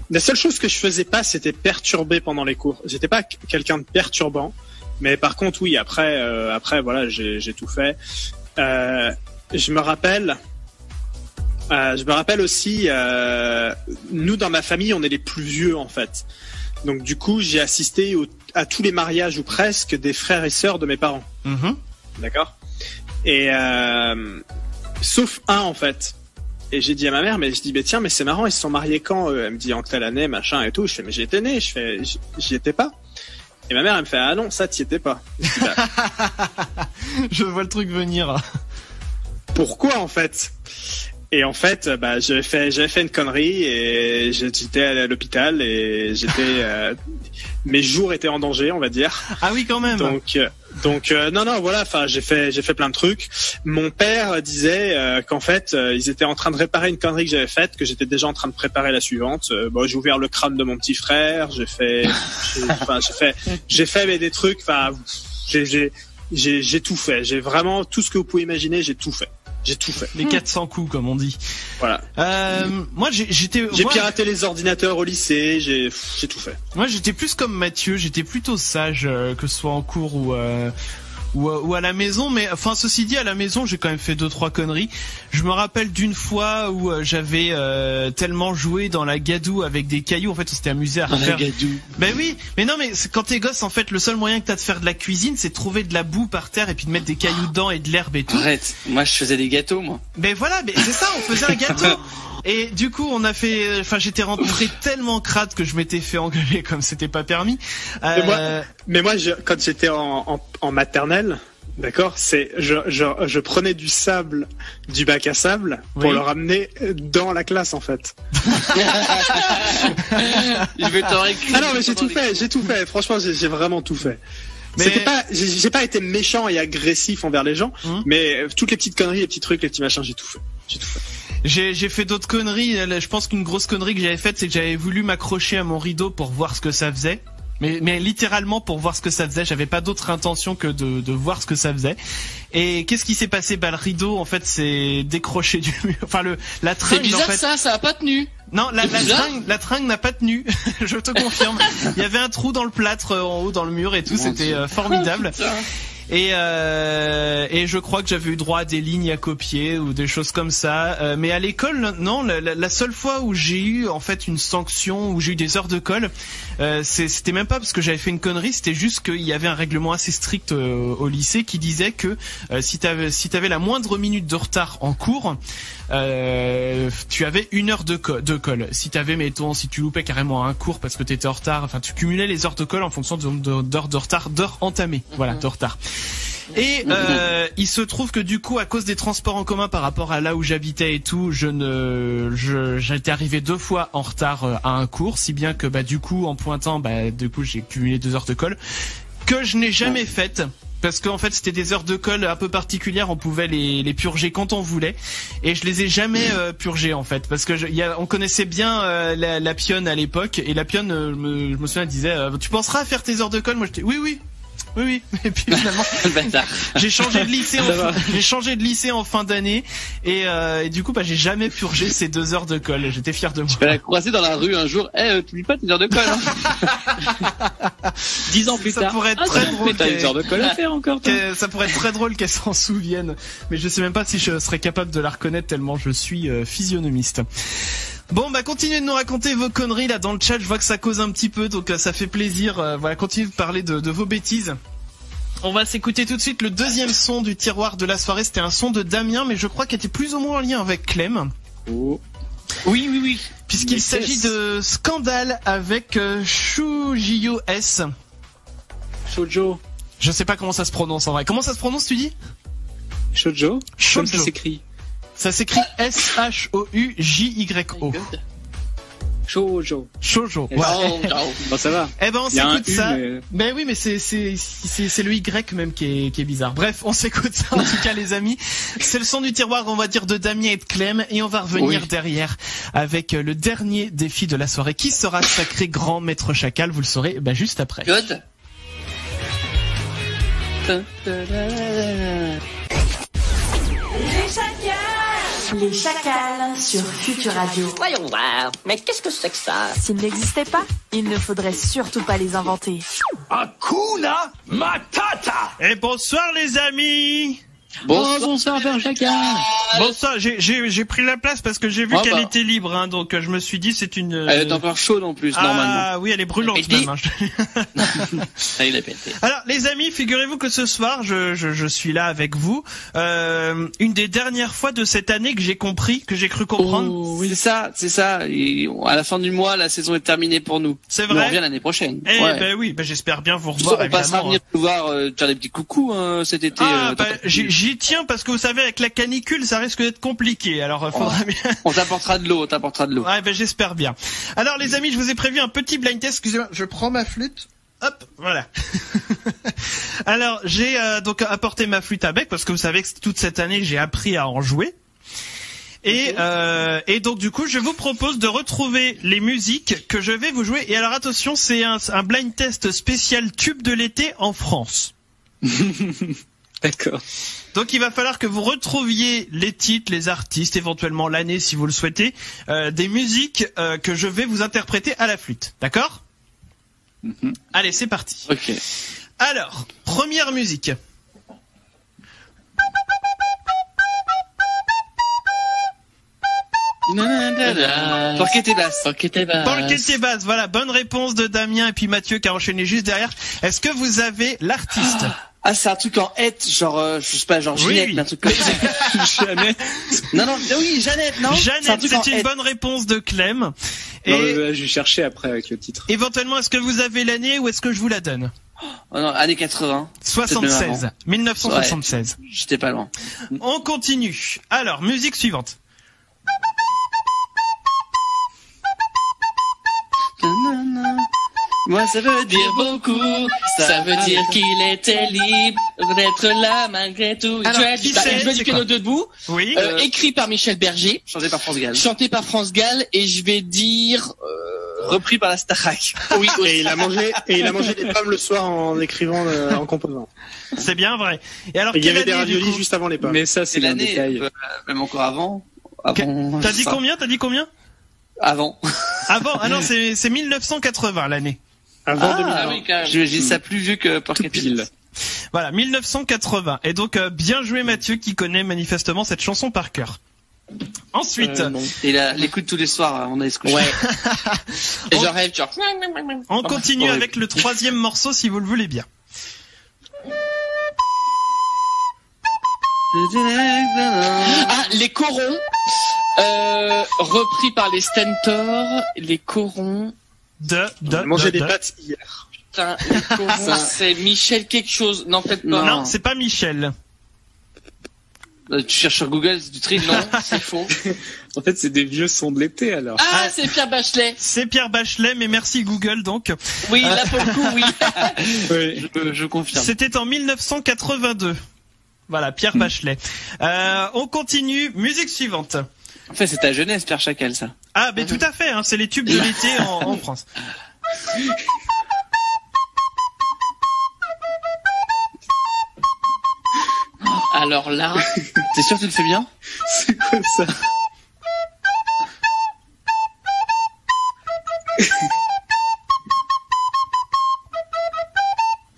La seule chose que je faisais pas, c'était perturber pendant les cours. J'étais pas quelqu'un de perturbant, mais par contre, oui, après, voilà, j'ai tout fait. Je me rappelle aussi, nous dans ma famille, on est les plus vieux en fait. Donc du coup, j'ai assisté à tous les mariages ou presque des frères et sœurs de mes parents. D'accord. Et sauf un en fait. Et j'ai dit à ma mère, mais je dis, tiens, mais c'est marrant, ils se sont mariés quand? Elle me dit en telle année, machin et tout. Je fais, mais j'étais né. Je fais, j'y étais pas. Et ma mère, elle me fait, ah non, ça, t'y étais pas. Je dis, bah, je vois le truc venir. Pourquoi en fait? Et en fait, bah, j'avais fait une connerie et j'étais à l'hôpital et mes jours étaient en danger, on va dire. Ah oui, quand même. Donc Donc non, voilà. Enfin, j'ai fait plein de trucs. Mon père disait qu'en fait, ils étaient en train de réparer une connerie que j'avais faite, que j'étais déjà en train de préparer la suivante. Bon, j'ai ouvert le crâne de mon petit frère. J'ai fait mais des trucs. Enfin, j'ai tout fait. J'ai vraiment tout ce que vous pouvez imaginer. J'ai tout fait. Les 400 coups, comme on dit. Voilà. Moi, j'ai piraté les ordinateurs au lycée. J'ai tout fait. Moi, j'étais plus comme Mathieu. J'étais plutôt sage, que ce soit en cours ou à la maison, mais enfin ceci dit, à la maison j'ai quand même fait 2-3 conneries. Je me rappelle d'une fois où j'avais tellement joué dans la gadoue avec des cailloux, en fait on s'était amusé à refaire. La gadoue. Ben oui, mais non, mais quand t'es gosse, en fait le seul moyen que t'as de faire de la cuisine, c'est de trouver de la boue par terre et puis de mettre des cailloux dedans et de l'herbe et tout. Arrête, moi je faisais des gâteaux moi. Ben voilà, ben c'est ça, on faisait un gâteau. Et du coup, on a fait, enfin, j'étais rentré tellement crade que je m'étais fait engueuler comme c'était pas permis. Mais moi, quand j'étais en maternelle, d'accord, je prenais du sable du bac à sable pour le ramener dans la classe en fait. Je vais t'en réécrire. Ah non, mais j'ai tout fait. Franchement, j'ai vraiment tout fait. Mais j'ai pas été méchant et agressif envers les gens, mais toutes les petites conneries, les petits trucs, les petits machins, j'ai tout fait. J'ai fait d'autres conneries. Je pense qu'une grosse connerie que j'avais faite, c'est que j'avais voulu m'accrocher à mon rideau pour voir ce que ça faisait. Mais littéralement pour voir ce que ça faisait. J'avais pas d'autre intention que de voir ce que ça faisait. Et qu'est-ce qui s'est passé? Bah, le rideau, en fait, s'est décroché du mur. Enfin, la tringle, c'est bizarre, en fait. ça a pas tenu. Non, la tringle n'a pas tenu. Je te confirme. Il y avait un trou dans le plâtre en haut dans le mur et tout. C'était formidable. Et je crois que j'avais eu droit à des lignes à copier ou des choses comme ça. Mais à l'école, non. La seule fois où j'ai eu en fait une sanction, où j'ai eu des heures de colle, c'était même pas parce que j'avais fait une connerie. C'était juste qu'il y avait un règlement assez strict au lycée qui disait que si t'avais la moindre minute de retard en cours, tu avais 1 heure de colle. Si tu loupais carrément un cours parce que t'étais en retard, enfin tu cumulais les heures de colle en fonction d'heures de retard, d'heures entamées, voilà, de retard. Et il se trouve que du coup, à cause des transports en commun par rapport à là où j'habitais et tout, j'étais arrivé 2 fois en retard à un cours, si bien que du coup en pointant, du coup j'ai cumulé 2 heures de colle que je n'ai jamais faiite. Parce qu'en fait c'était des heures de colle un peu particulières, on pouvait les purger quand on voulait, et je les ai jamais purgées en fait, parce que on connaissait bien la pionne à l'époque, et la pionne je me souviens, elle disait tu penseras à faire tes heures de colle? Moi j'étais oui. Et puis finalement j'ai changé de lycée en fin d'année, et du coup j'ai jamais purgé ces 2 heures de colle. J'étais fier de moi. Tu vas la croiser dans la rue un jour. T'oublies pas tes heures de colle, hein. 10 ans plus tard. Ça pourrait être très drôle. T'as des heures de colle à faire encore, toi. Ça pourrait être très drôle qu'elle s'en souvienne. Mais je sais même pas si je serais capable de la reconnaître tellement je suis physionomiste. Bon, continuez de nous raconter vos conneries là dans le chat. Je vois que ça cause un petit peu, donc ça fait plaisir. Voilà, continuez de parler de vos bêtises. On va s'écouter tout de suite le deuxième son du tiroir de la soirée. C'était un son de Damien, mais je crois qu'il était plus ou moins en lien avec Clem. Oh. Oui. Puisqu'il s'agit de Scandale avec Shoujo S. Shoujo. Je sais pas comment ça se prononce en vrai. Comment ça se prononce, tu dis? Shoujo. Comme ça s'écrit. Ça s'écrit S-H-O-U-J-Y-O. Shoujo. Voilà. Bon, ça va. On s'écoute ça. Mais oui, mais c'est le Y même qui est bizarre. Bref, on s'écoute ça en tout cas, les amis. C'est le son du tiroir, on va dire, de Damien et de Clem, et on va revenir derrière avec le dernier défi de la soirée qui sera sacré grand maître chacal. Vous le saurez juste après. God. Les chacals sur Futur Radio. Voyons voir, mais qu'est-ce que c'est que ça? S'ils n'existaient pas, il ne faudrait surtout pas les inventer. Hakuna Matata. Et bonsoir les amis. Bonsoir Père Chacal. Bonsoir, j'ai pris la place parce que j'ai vu qu'elle était libre, hein, donc je me suis dit c'est une... Elle est encore chaude en plus, normalement. Ah oui, elle est brûlante même. Il a pété. Alors les amis, figurez-vous que ce soir, je suis là avec vous. Une des dernières fois de cette année que j'ai cru comprendre. Oh, oui. C'est ça. Et à la fin du mois, la saison est terminée pour nous. C'est vrai. On revient l'année prochaine. Oui, j'espère bien vous revoir. On passera à venir nous voir, faire des petits coucous cet été. J'y tiens parce que vous savez, avec la canicule, ça risque d'être compliqué. Alors, faudra bien. On t'apportera de l'eau. Ouais, j'espère bien. Alors, les amis, je vous ai prévu un petit blind test. Excusez-moi, je prends ma flûte. Hop, voilà. Alors, j'ai donc apporté ma flûte à bec parce que vous savez que toute cette année, j'ai appris à en jouer. Et donc du coup, je vous propose de retrouver les musiques que je vais vous jouer. Et alors attention, c'est un blind test spécial tube de l'été en France. D'accord. Donc il va falloir que vous retrouviez les titres, les artistes, éventuellement l'année si vous le souhaitez, des musiques que je vais vous interpréter à la flûte. D'accord ? Allez, c'est parti. Ok. Alors, première musique. Porquette et basse. Porquette et basse, voilà, bonne réponse de Damien et puis Mathieu qui a enchaîné juste derrière. Est-ce que vous avez l'artiste ? Ah, c'est un truc en hête, genre, je sais pas, genre Ginette, oui. un truc comme ça. Jeannette. Non, oui, Jeannette, non? Jeannette, c'est une bonne réponse de Clem. Non, je vais chercher après avec le titre. Éventuellement, est-ce que vous avez l'année ou est-ce que je vous la donne? Oh non, années 80. 76. 1976. Ouais, j'étais pas loin. On continue. Alors, musique suivante. Moi, ça veut dire beaucoup. Ça veut dire qu'il était libre d'être là malgré tout. Alors, qui c'est? Je veux du piano debout. Oui. Écrit par Michel Berger. Chanté par France Gall. Chanté par France Gall. Et je vais dire... repris par la Starac. Oui, et il a mangé des pommes le soir en écrivant, en composant. C'est bien vrai. Et alors, il y avait des année, raviolis juste avant les pommes. Mais ça, c'est un l'année, détail. Même encore avant. T'as dit combien? Avant. Avant. Ah non, c'est 1980 l'année. Avant 2000. Ah oui, quand même. Je dis ça plus vieux que Porquette pile. Voilà, 1980. Et donc, bien joué Mathieu qui connaît manifestement cette chanson par cœur. Ensuite. Et il l'écoute tous les soirs avant d'aller se coucher. Ouais. Et je rêve, genre. On continue avec le troisième morceau si vous le voulez bien. Ah, les corons. Repris par les Stentors. Les corons. Manger des pâtes hier. Putain, les corons, c'est Michel quelque chose. Non, peut-être pas. Non, c'est pas Michel. Tu cherches sur Google, c'est du tri. Non, c'est faux. En fait, c'est des vieux sons de l'été, alors. Ah, c'est Pierre Bachelet. C'est Pierre Bachelet, mais merci Google, donc. Oui, là, pour le coup, oui. Oui. Je confirme. C'était en 1982. Voilà, Pierre Bachelet. On continue. Musique suivante. En fait, c'est ta jeunesse, Pierre Chacal, ça. Ah, ben tout à fait, hein, c'est les tubes de l'été en France. Alors là... T'es sûr que tu le fais bien? C'est quoi ça?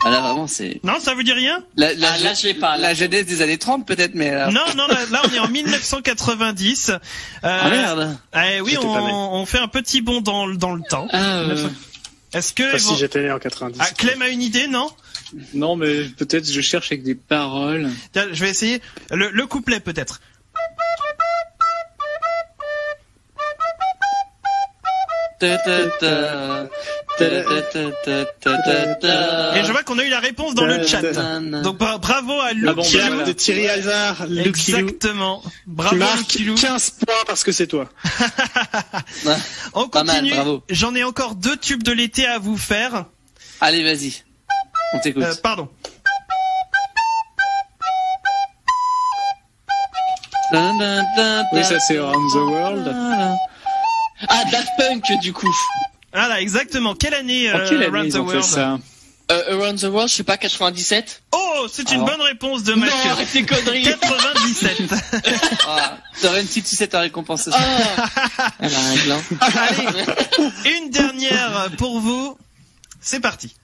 Ah là, vraiment, c'est... Non, ça vous dit rien? là, je l'ai pas. La jeunesse des années 30, peut-être, mais... Non, là, on est en 1990. Ah merde. Oui, on fait un petit bond dans le temps. Est-ce que... Si j'étais né en 90. Ah, Clem a une idée, non? Non, mais peut-être je cherche avec des paroles. Tiens, je vais essayer. Le couplet, peut-être. Et je vois qu'on a eu la réponse dans le chat. Donc bravo à Luke Kilou de Thierry Hazard. Exactement. Bravo Luke 15 points parce que c'est toi. On continue. J'en ai encore 2 tubes de l'été à vous faire. Allez, vas-y. On t'écoute. Pardon. Oui, ça c'est Around the World. Ah, Daft Punk, du coup. Voilà, exactement. Quelle année, Around the World? Ça Around the World, je sais pas, 97. Oh, c'est une bonne réponse de Mathieu. Non, arrête tes conneries. 97. T'aurais une petite sucette à récompenser. Elle a un gland. Allez, une dernière pour vous. C'est parti.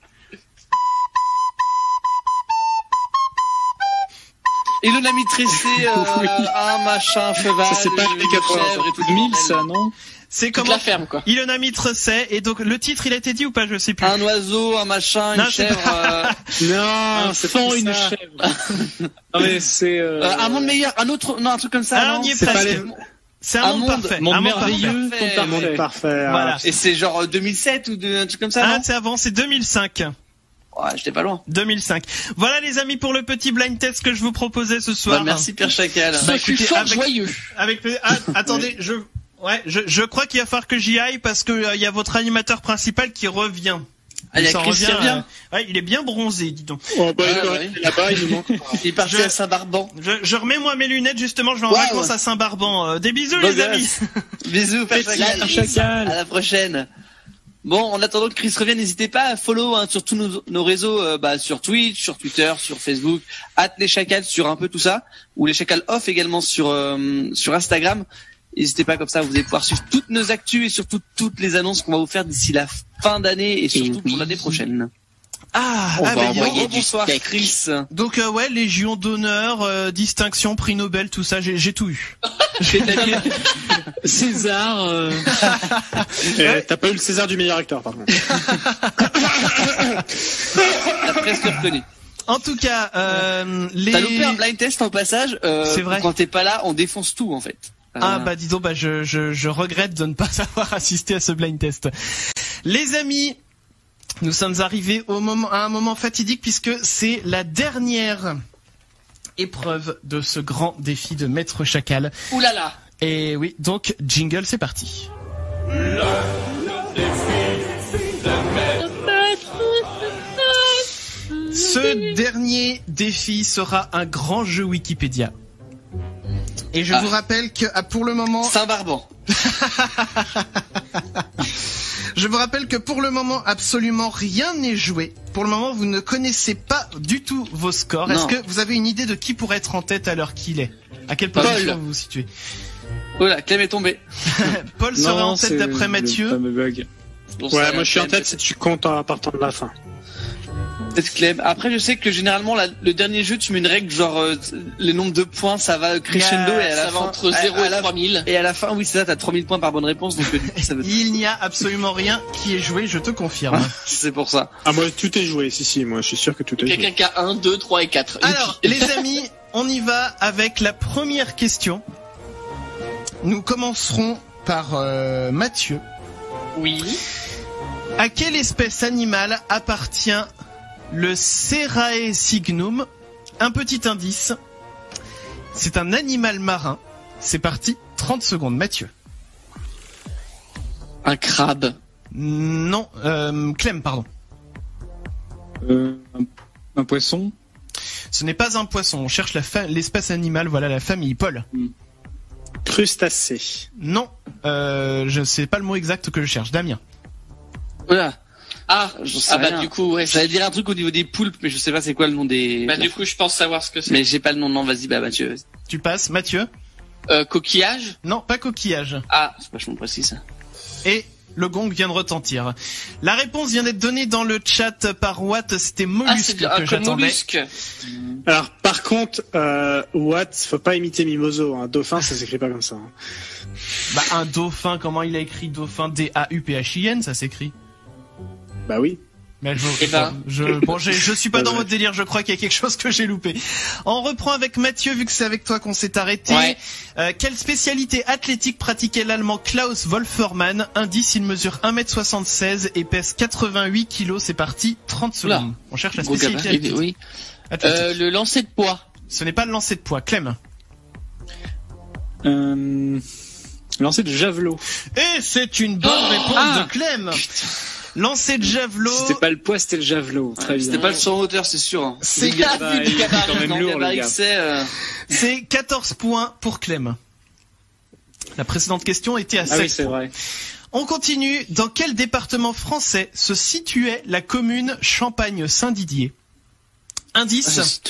Et l'on a mis tressé un machin cheval. Ça c'est pas les 80 ça, non? C'est comment la ferme, quoi. Ilona Mitre sait, et donc le titre il a été dit ou pas, je sais plus. Un oiseau, un machin, une chèvre. Non, c'est pas une chèvre. Non mais c'est un monde meilleur, un autre, non, un truc comme ça. Alors, on y est presque. C'est un monde parfait. Monde merveilleux, un monde parfait. Voilà. Et c'est genre 2007 ou un truc comme ça, non? C'est avant, c'est 2005. Ouais, j'étais pas loin. 2005. Voilà les amis pour le petit blind test que je vous proposais ce soir. Merci Pierre Chacal. Je suis fort joyeux. Attendez, je crois qu'il va falloir que j'y aille parce que il y a votre animateur principal qui revient. Ah, il y a Chris qui revient. Ouais, il est bien bronzé, dis donc. Oh, bah, là-bas, il nous manque. Il est parti à Saint-Barban. Je remets moi mes lunettes, justement, je vais en vacances à Saint-Barban. Des bisous, les amis. Bisous, Chacal. À la prochaine. Bon, en attendant que Chris revienne, n'hésitez pas à follow sur tous nos réseaux, sur Twitch, sur Twitter, sur Facebook, @leschacals sur un peu tout ça, ou les Chacals off également sur Instagram. N'hésitez pas, comme ça vous allez pouvoir suivre toutes nos actus et surtout toutes les annonces qu'on va vous faire d'ici la fin d'année et surtout pour l'année prochaine. On va envoyer du bonsoir steak. Chris. Donc Légion d'honneur, distinction, prix Nobel, tout ça, j'ai tout eu. César. T'as pas eu le César du meilleur acteur, par contre. T'as presque reconnu. En tout cas, T'as loupé un blind test en passage. C'est vrai. Quand t'es pas là, on défonce tout en fait. Dis donc, je regrette de ne pas avoir assisté à ce blind test. Les amis, nous sommes arrivés à un moment fatidique puisque c'est la dernière épreuve de ce grand défi de Maître Chacal. Ouh là là. Et oui, donc jingle, c'est parti. Ce dernier défi sera un grand jeu Wikipédia. Et je vous rappelle que pour le moment... Saint-Barban. Je vous rappelle que pour le moment, absolument rien n'est joué. Pour le moment, vous ne connaissez pas du tout vos scores. Non. Est-ce que vous avez une idée de qui pourrait être en tête à l'heure qu'il est? À quelle position vous vous situez? Oh là, Clem est tombé. Paul serait en tête d'après Mathieu. Ouais, moi je suis en tête si tu comptes en partant de la fin. Peut-être Clem. Après, je sais que généralement, le dernier jeu, tu mets une règle genre le nombre de points, ça va crescendo et à la ça fin va entre 0 et 3000. Et à la fin, oui, c'est ça, t'as 3000 points par bonne réponse. Donc ça veut... Il n'y a absolument rien qui est joué, je te confirme. C'est pour ça. Ah, moi tout est joué, si, moi je suis sûr que tout est joué. Quelqu'un qui a 1, 2, 3 et 4. Alors, les amis, on y va avec la première question. Nous commencerons par Mathieu. Oui. À quelle espèce animale appartient le Cerae signum? Un petit indice. C'est un animal marin. C'est parti, 30 secondes. Mathieu. Un crabe. Non, Clem, pardon. Un poisson. Ce n'est pas un poisson, on cherche l'espèce animale, voilà la famille. Paul. Crustacé. Non, je sais pas le mot exact que je cherche. Damien. Voilà. Du coup, ouais. J'allais dire un truc au niveau des poulpes, mais je sais pas c'est quoi le nom des... Du coup, je pense savoir ce que c'est. Mais j'ai pas le nom, non, vas-y, Mathieu. Tu passes, Mathieu. Coquillage? Non, pas coquillage. Ah, c'est vachement précis, ça. Et le gong vient de retentir. La réponse vient d'être donnée dans le chat par Watt, c'était mollusque que j'attendais. Mollusque. Alors, par contre, Watt, faut pas imiter Mimoso, un dauphin, ça s'écrit pas comme ça. Un dauphin, comment il a écrit dauphin? D-A-U-P-H-I-N, ça s'écrit. Bah oui. Mais je suis pas dans votre délire, je crois qu'il y a quelque chose que j'ai loupé. On reprend avec Mathieu, vu que c'est avec toi qu'on s'est arrêté. Ouais. Quelle spécialité athlétique pratiquait l'allemand Klaus Wolfermann? Indice, il mesure 1m76 et pèse 88 kg. C'est parti, 30 secondes. Oula. On cherche la spécialité athlétique. Oui. Le lancer de poids. Ce n'est pas le lancer de poids. Clem. Lancer de javelot. Et c'est une bonne réponse de Clem. Lancer de javelot. C'était pas le poids, c'était le javelot. Très bien. C'était pas le saut en hauteur, c'est sûr. Hein. C'est quand même lourd, le gars. C'est 14 points pour Clem. La précédente question était à 7 points. Oui, c'est vrai. On continue. Dans quel département français se situait la commune Champagne-Saint-Didier? Indice.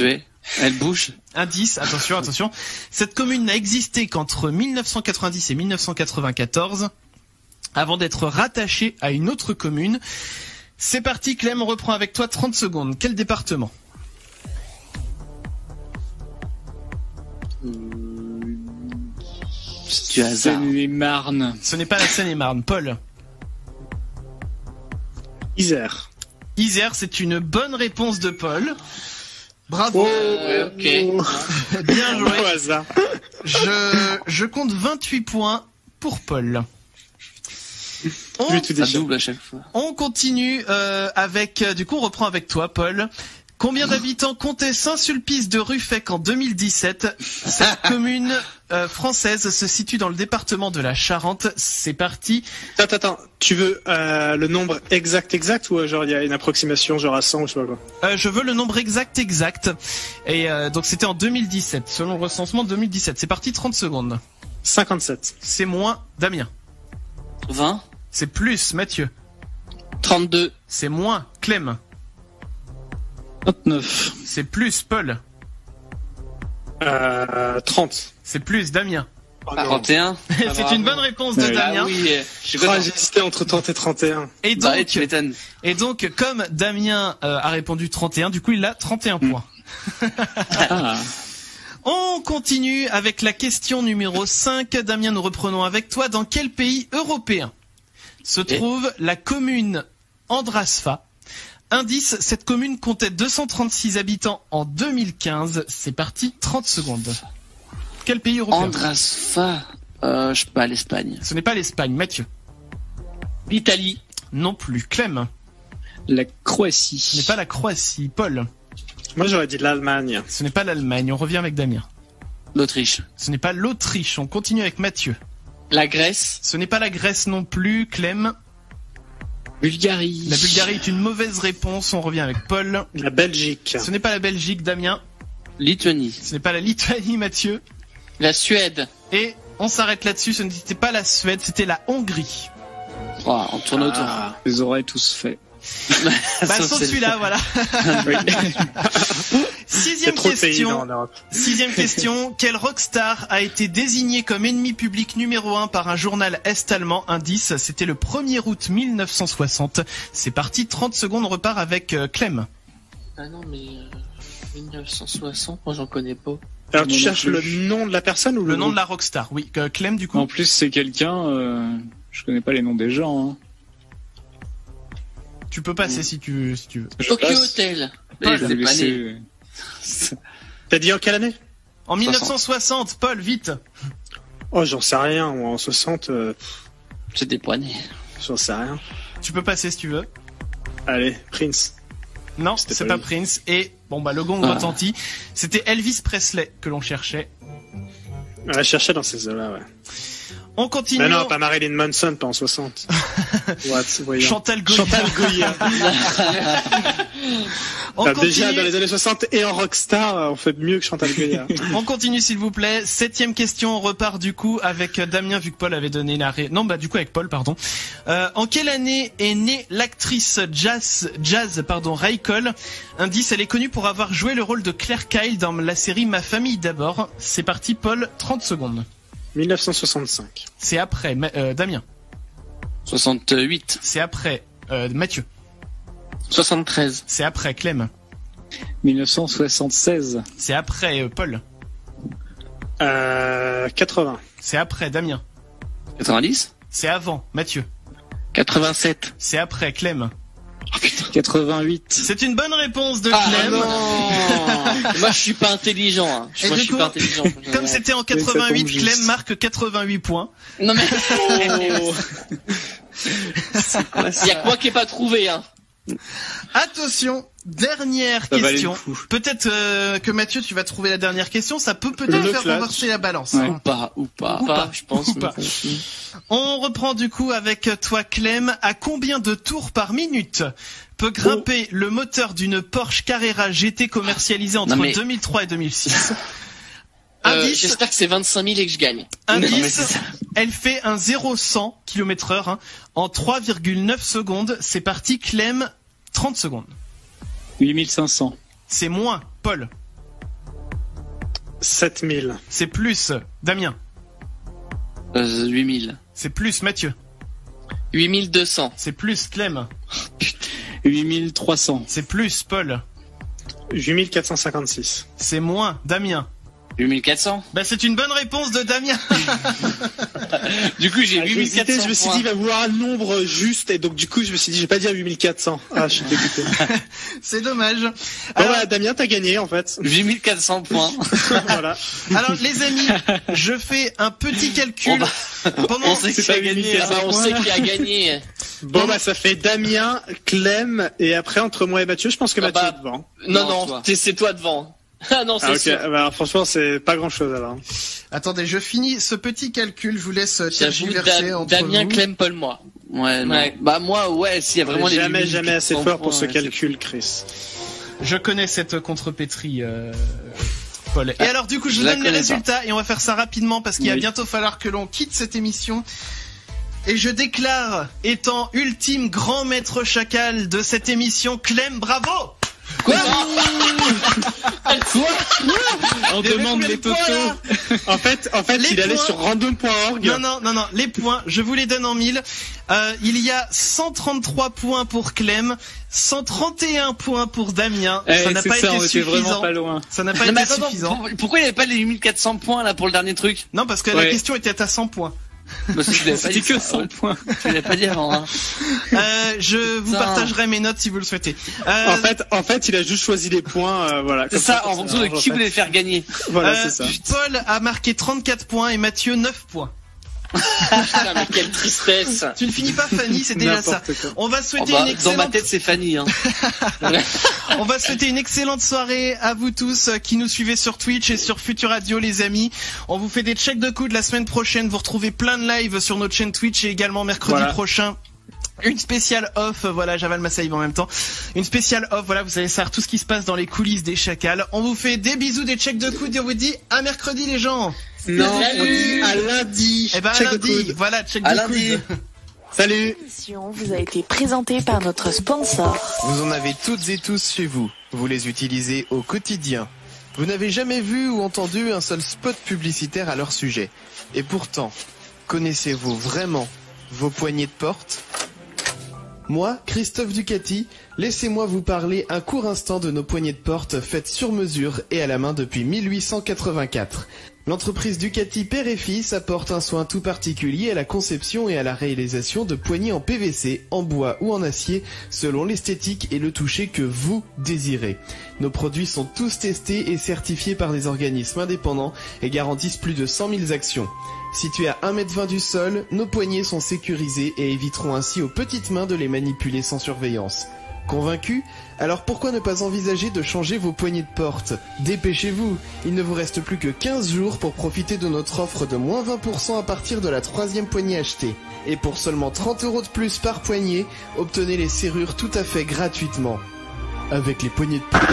Elle bouge. Indice, attention. Cette commune n'a existé qu'entre 1990 et 1994. Avant d'être rattachée à une autre commune. C'est parti, Clem, on reprend avec toi 30 secondes. Quel département? C'est du hasard. Seine-et-Marne. Ce n'est pas la Seine-et-Marne. Paul. Isère. Isère, c'est une bonne réponse de Paul. Bravo. Ok. Bien joué. Au hasard. Je compte 28 points pour Paul. Ça double à chaque fois. On continue avec... Du coup, on reprend avec toi, Paul. Combien d'habitants comptait Saint-Sulpice de Ruffec en 2017? Cette commune française se situe dans le département de la Charente. C'est parti. Attends. Tu veux le nombre exact ou genre il y a une approximation genre à 100 ou je sais pas quoi? Je veux le nombre exact. Et donc c'était en 2017, selon le recensement 2017. C'est parti, 30 secondes. 57. C'est moins, Damien. 20. C'est plus, Mathieu. 32. C'est moins, Clem. 29. C'est plus, Paul. 30. C'est plus, Damien. 31. C'est une bonne réponse de Damien. Ah oui, j'ai hésité entre 30 et 31. Et donc, comme Damien a répondu 31, du coup il a 31 points. On continue avec la question numéro 5. Damien, nous reprenons avec toi. Dans quel pays européen se trouve la commune Andrasfa? Indice, cette commune comptait 236 habitants en 2015. C'est parti, 30 secondes. Quel pays européen? Andrasfa, je sais pas, l'Espagne. Ce n'est pas l'Espagne, Mathieu. L'Italie. Non plus, Clem. La Croatie. Ce n'est pas la Croatie, Paul. Moi j'aurais dit l'Allemagne. Ce n'est pas l'Allemagne, on revient avec Damien. L'Autriche. Ce n'est pas l'Autriche, on continue avec Mathieu. La Grèce. Ce n'est pas la Grèce non plus, Clem. Bulgarie. La Bulgarie est une mauvaise réponse, on revient avec Paul. La Belgique. Ce n'est pas la Belgique, Damien. Lituanie. Ce n'est pas la Lituanie, Mathieu. La Suède. Et on s'arrête là-dessus, ce n'était pas la Suède, c'était la Hongrie. Oh, on tourne autour. Les auraient tous fait. Sauf celui-là, voilà. Sixième question. Quel rockstar a été désigné comme ennemi public numéro 1 par un journal est-allemand? Indice, c'était le 1er août 1960. C'est parti, 30 secondes, on repart avec Clem. Ah non, mais 1960, moi j'en connais pas. Alors tu cherches le nom de la personne ou le nom de la rockstar? Oui, Clem du coup. En plus c'est quelqu'un, je connais pas les noms des gens. Hein. Tu peux passer si tu veux. Tokyo Hotel. T'as dit en quelle année? En 1960, Paul, vite. Oh, j'en sais rien, moi, en 60... C'est des poignées. J'en sais rien. Tu peux passer si tu veux. Allez, Prince. Non, c'est pas Prince. Et, le gong retentit. C'était Elvis Presley que l'on cherchait. On la cherchait dans ces eaux-là, ouais. On continue. Mais non, pas Marilyn Manson, pas en 60. Chantal Goya. Déjà, dans les années 60 et en rockstar, on fait mieux que Chantal Goya. On continue, s'il vous plaît. 7e question, on repart du coup avec Damien, vu que Paul avait donné du coup avec Paul, pardon. En quelle année est née l'actrice jazz, Ray Cole? Indice, elle est connue pour avoir joué le rôle de Claire Kyle dans la série Ma famille d'abord. C'est parti, Paul, 30 secondes. 1965. C'est après, Damien. 68. C'est après, Mathieu. 73. C'est après, Clem. 1976. C'est après, Paul. 80. C'est après, Damien. 90. C'est avant, Mathieu. 87. C'est après, Clem. 88. C'est une bonne réponse de Clem. Moi je suis pas intelligent. Hein. Moi je suis pas intelligent. Comme c'était en 88, Clem marque 88 points. Non mais il y a quoi qui est pas trouvé hein. Attention, dernière question. Peut-être que Mathieu, tu vas trouver la dernière question. Ça peut peut-être faire renverser la balance. Ouais. Ou pas, je pense. On reprend du coup avec toi, Clem. À combien de tours par minute peut grimper le moteur d'une Porsche Carrera GT commercialisée entre 2003 et 2006? J'espère que c'est 25 000 et que je gagne. Indice, elle fait un 0-100 km/h en 3,9 secondes. C'est parti, Clem, 30 secondes. 8500. C'est moins, Paul. 7000. C'est plus, Damien. 8000. C'est plus, Mathieu. 8200. C'est plus, Clem. 8300. C'est plus, Paul. 8456. C'est moins, Damien. 8400. C'est une bonne réponse de Damien. Du coup, j'ai 8400. Je me suis dit, il va vouloir un nombre juste, et donc du coup, je me suis dit, je vais pas dire 8400. Ah, je suis dégoûté. C'est dommage. Alors, Damien, t'as gagné, en fait. 8400 points. Voilà. Alors, les amis, je fais un petit calcul. On sait qui a gagné. On sait qui a gagné. Bon, ça fait Damien, Clem, et après, entre moi et Mathieu, je pense que Mathieu est devant. Non, c'est toi devant. Ah non, c'est sûr. Bah, alors, franchement, c'est pas grand-chose alors. Attendez, je finis ce petit calcul. Je vous laisse tergiverser entre Damien, vous. Clem, Paul, moi. Ouais, non. Ouais. Bah moi, ouais, s'il y a vraiment Jamais assez fort pour ce calcul, Chris. Je connais cette contrepétrie, Paul. Et alors, du coup, je vous donne les résultats et on va faire ça rapidement parce qu'il va bientôt falloir que l'on quitte cette émission. Et je déclare, étant ultime grand maître chacal de cette émission, Clem, bravo! Quoi? On demande les totaux. En fait, il allait sur random.org. Non, les points, je vous les donne en 1000. Il y a 133 points pour Clem, 131 points pour Damien. Ça n'a pas été suffisant. Vraiment pas loin. Ça n'a pas été suffisant. Pourquoi il n'y avait pas les 8400 points là pour le dernier truc? Non, parce que la question était à 100 points. C'était que 100 points. Tu l'avais pas dit avant, hein. Je vous partagerai mes notes si vous le souhaitez. En fait, il a juste choisi les points, voilà. C'est ça, en fonction de qui voulait faire gagner. Voilà, c'est ça. Paul a marqué 34 points et Mathieu 9 points. Putain, mais quelle tristesse. Tu ne finis pas Fanny, c'est déjà ça. On va souhaiter une excellente... Dans ma tête, c'est Fanny, hein. On va souhaiter une excellente soirée à vous tous qui nous suivez sur Twitch et sur Futur Radio, les amis. On vous fait des checks de coude la semaine prochaine. Vous retrouvez plein de lives sur notre chaîne Twitch et également mercredi prochain. Une spéciale off, voilà, j'avale ma salive en même temps. Une spéciale off, voilà, vous allez savoir tout ce qui se passe dans les coulisses des chacals. On vous fait des bisous, des checks de coude et on vous dit à mercredi les gens. Non, on dit à lundi. Eh ben à lundi, voilà, check de coude. Salut. L'émission vous a été présentée par notre sponsor. Vous en avez toutes et tous chez vous. Vous les utilisez au quotidien. Vous n'avez jamais vu ou entendu un seul spot publicitaire à leur sujet. Et pourtant, connaissez-vous vraiment vos poignées de porte ? Moi, Christophe Ducati, laissez-moi vous parler un court instant de nos poignées de porte faites sur mesure et à la main depuis 1884. L'entreprise Ducati père et fils apporte un soin tout particulier à la conception et à la réalisation de poignées en PVC, en bois ou en acier, selon l'esthétique et le toucher que vous désirez. Nos produits sont tous testés et certifiés par des organismes indépendants et garantissent plus de 100 000 actions. Situés à 1,20 m du sol, nos poignées sont sécurisées et éviteront ainsi aux petites mains de les manipuler sans surveillance. Convaincu ? Alors pourquoi ne pas envisager de changer vos poignées de porte ? Dépêchez-vous, il ne vous reste plus que 15 jours pour profiter de notre offre de moins 20% à partir de la 3e poignée achetée. Et pour seulement 30 € de plus par poignée, obtenez les serrures tout à fait gratuitement. Avec les poignées de porte...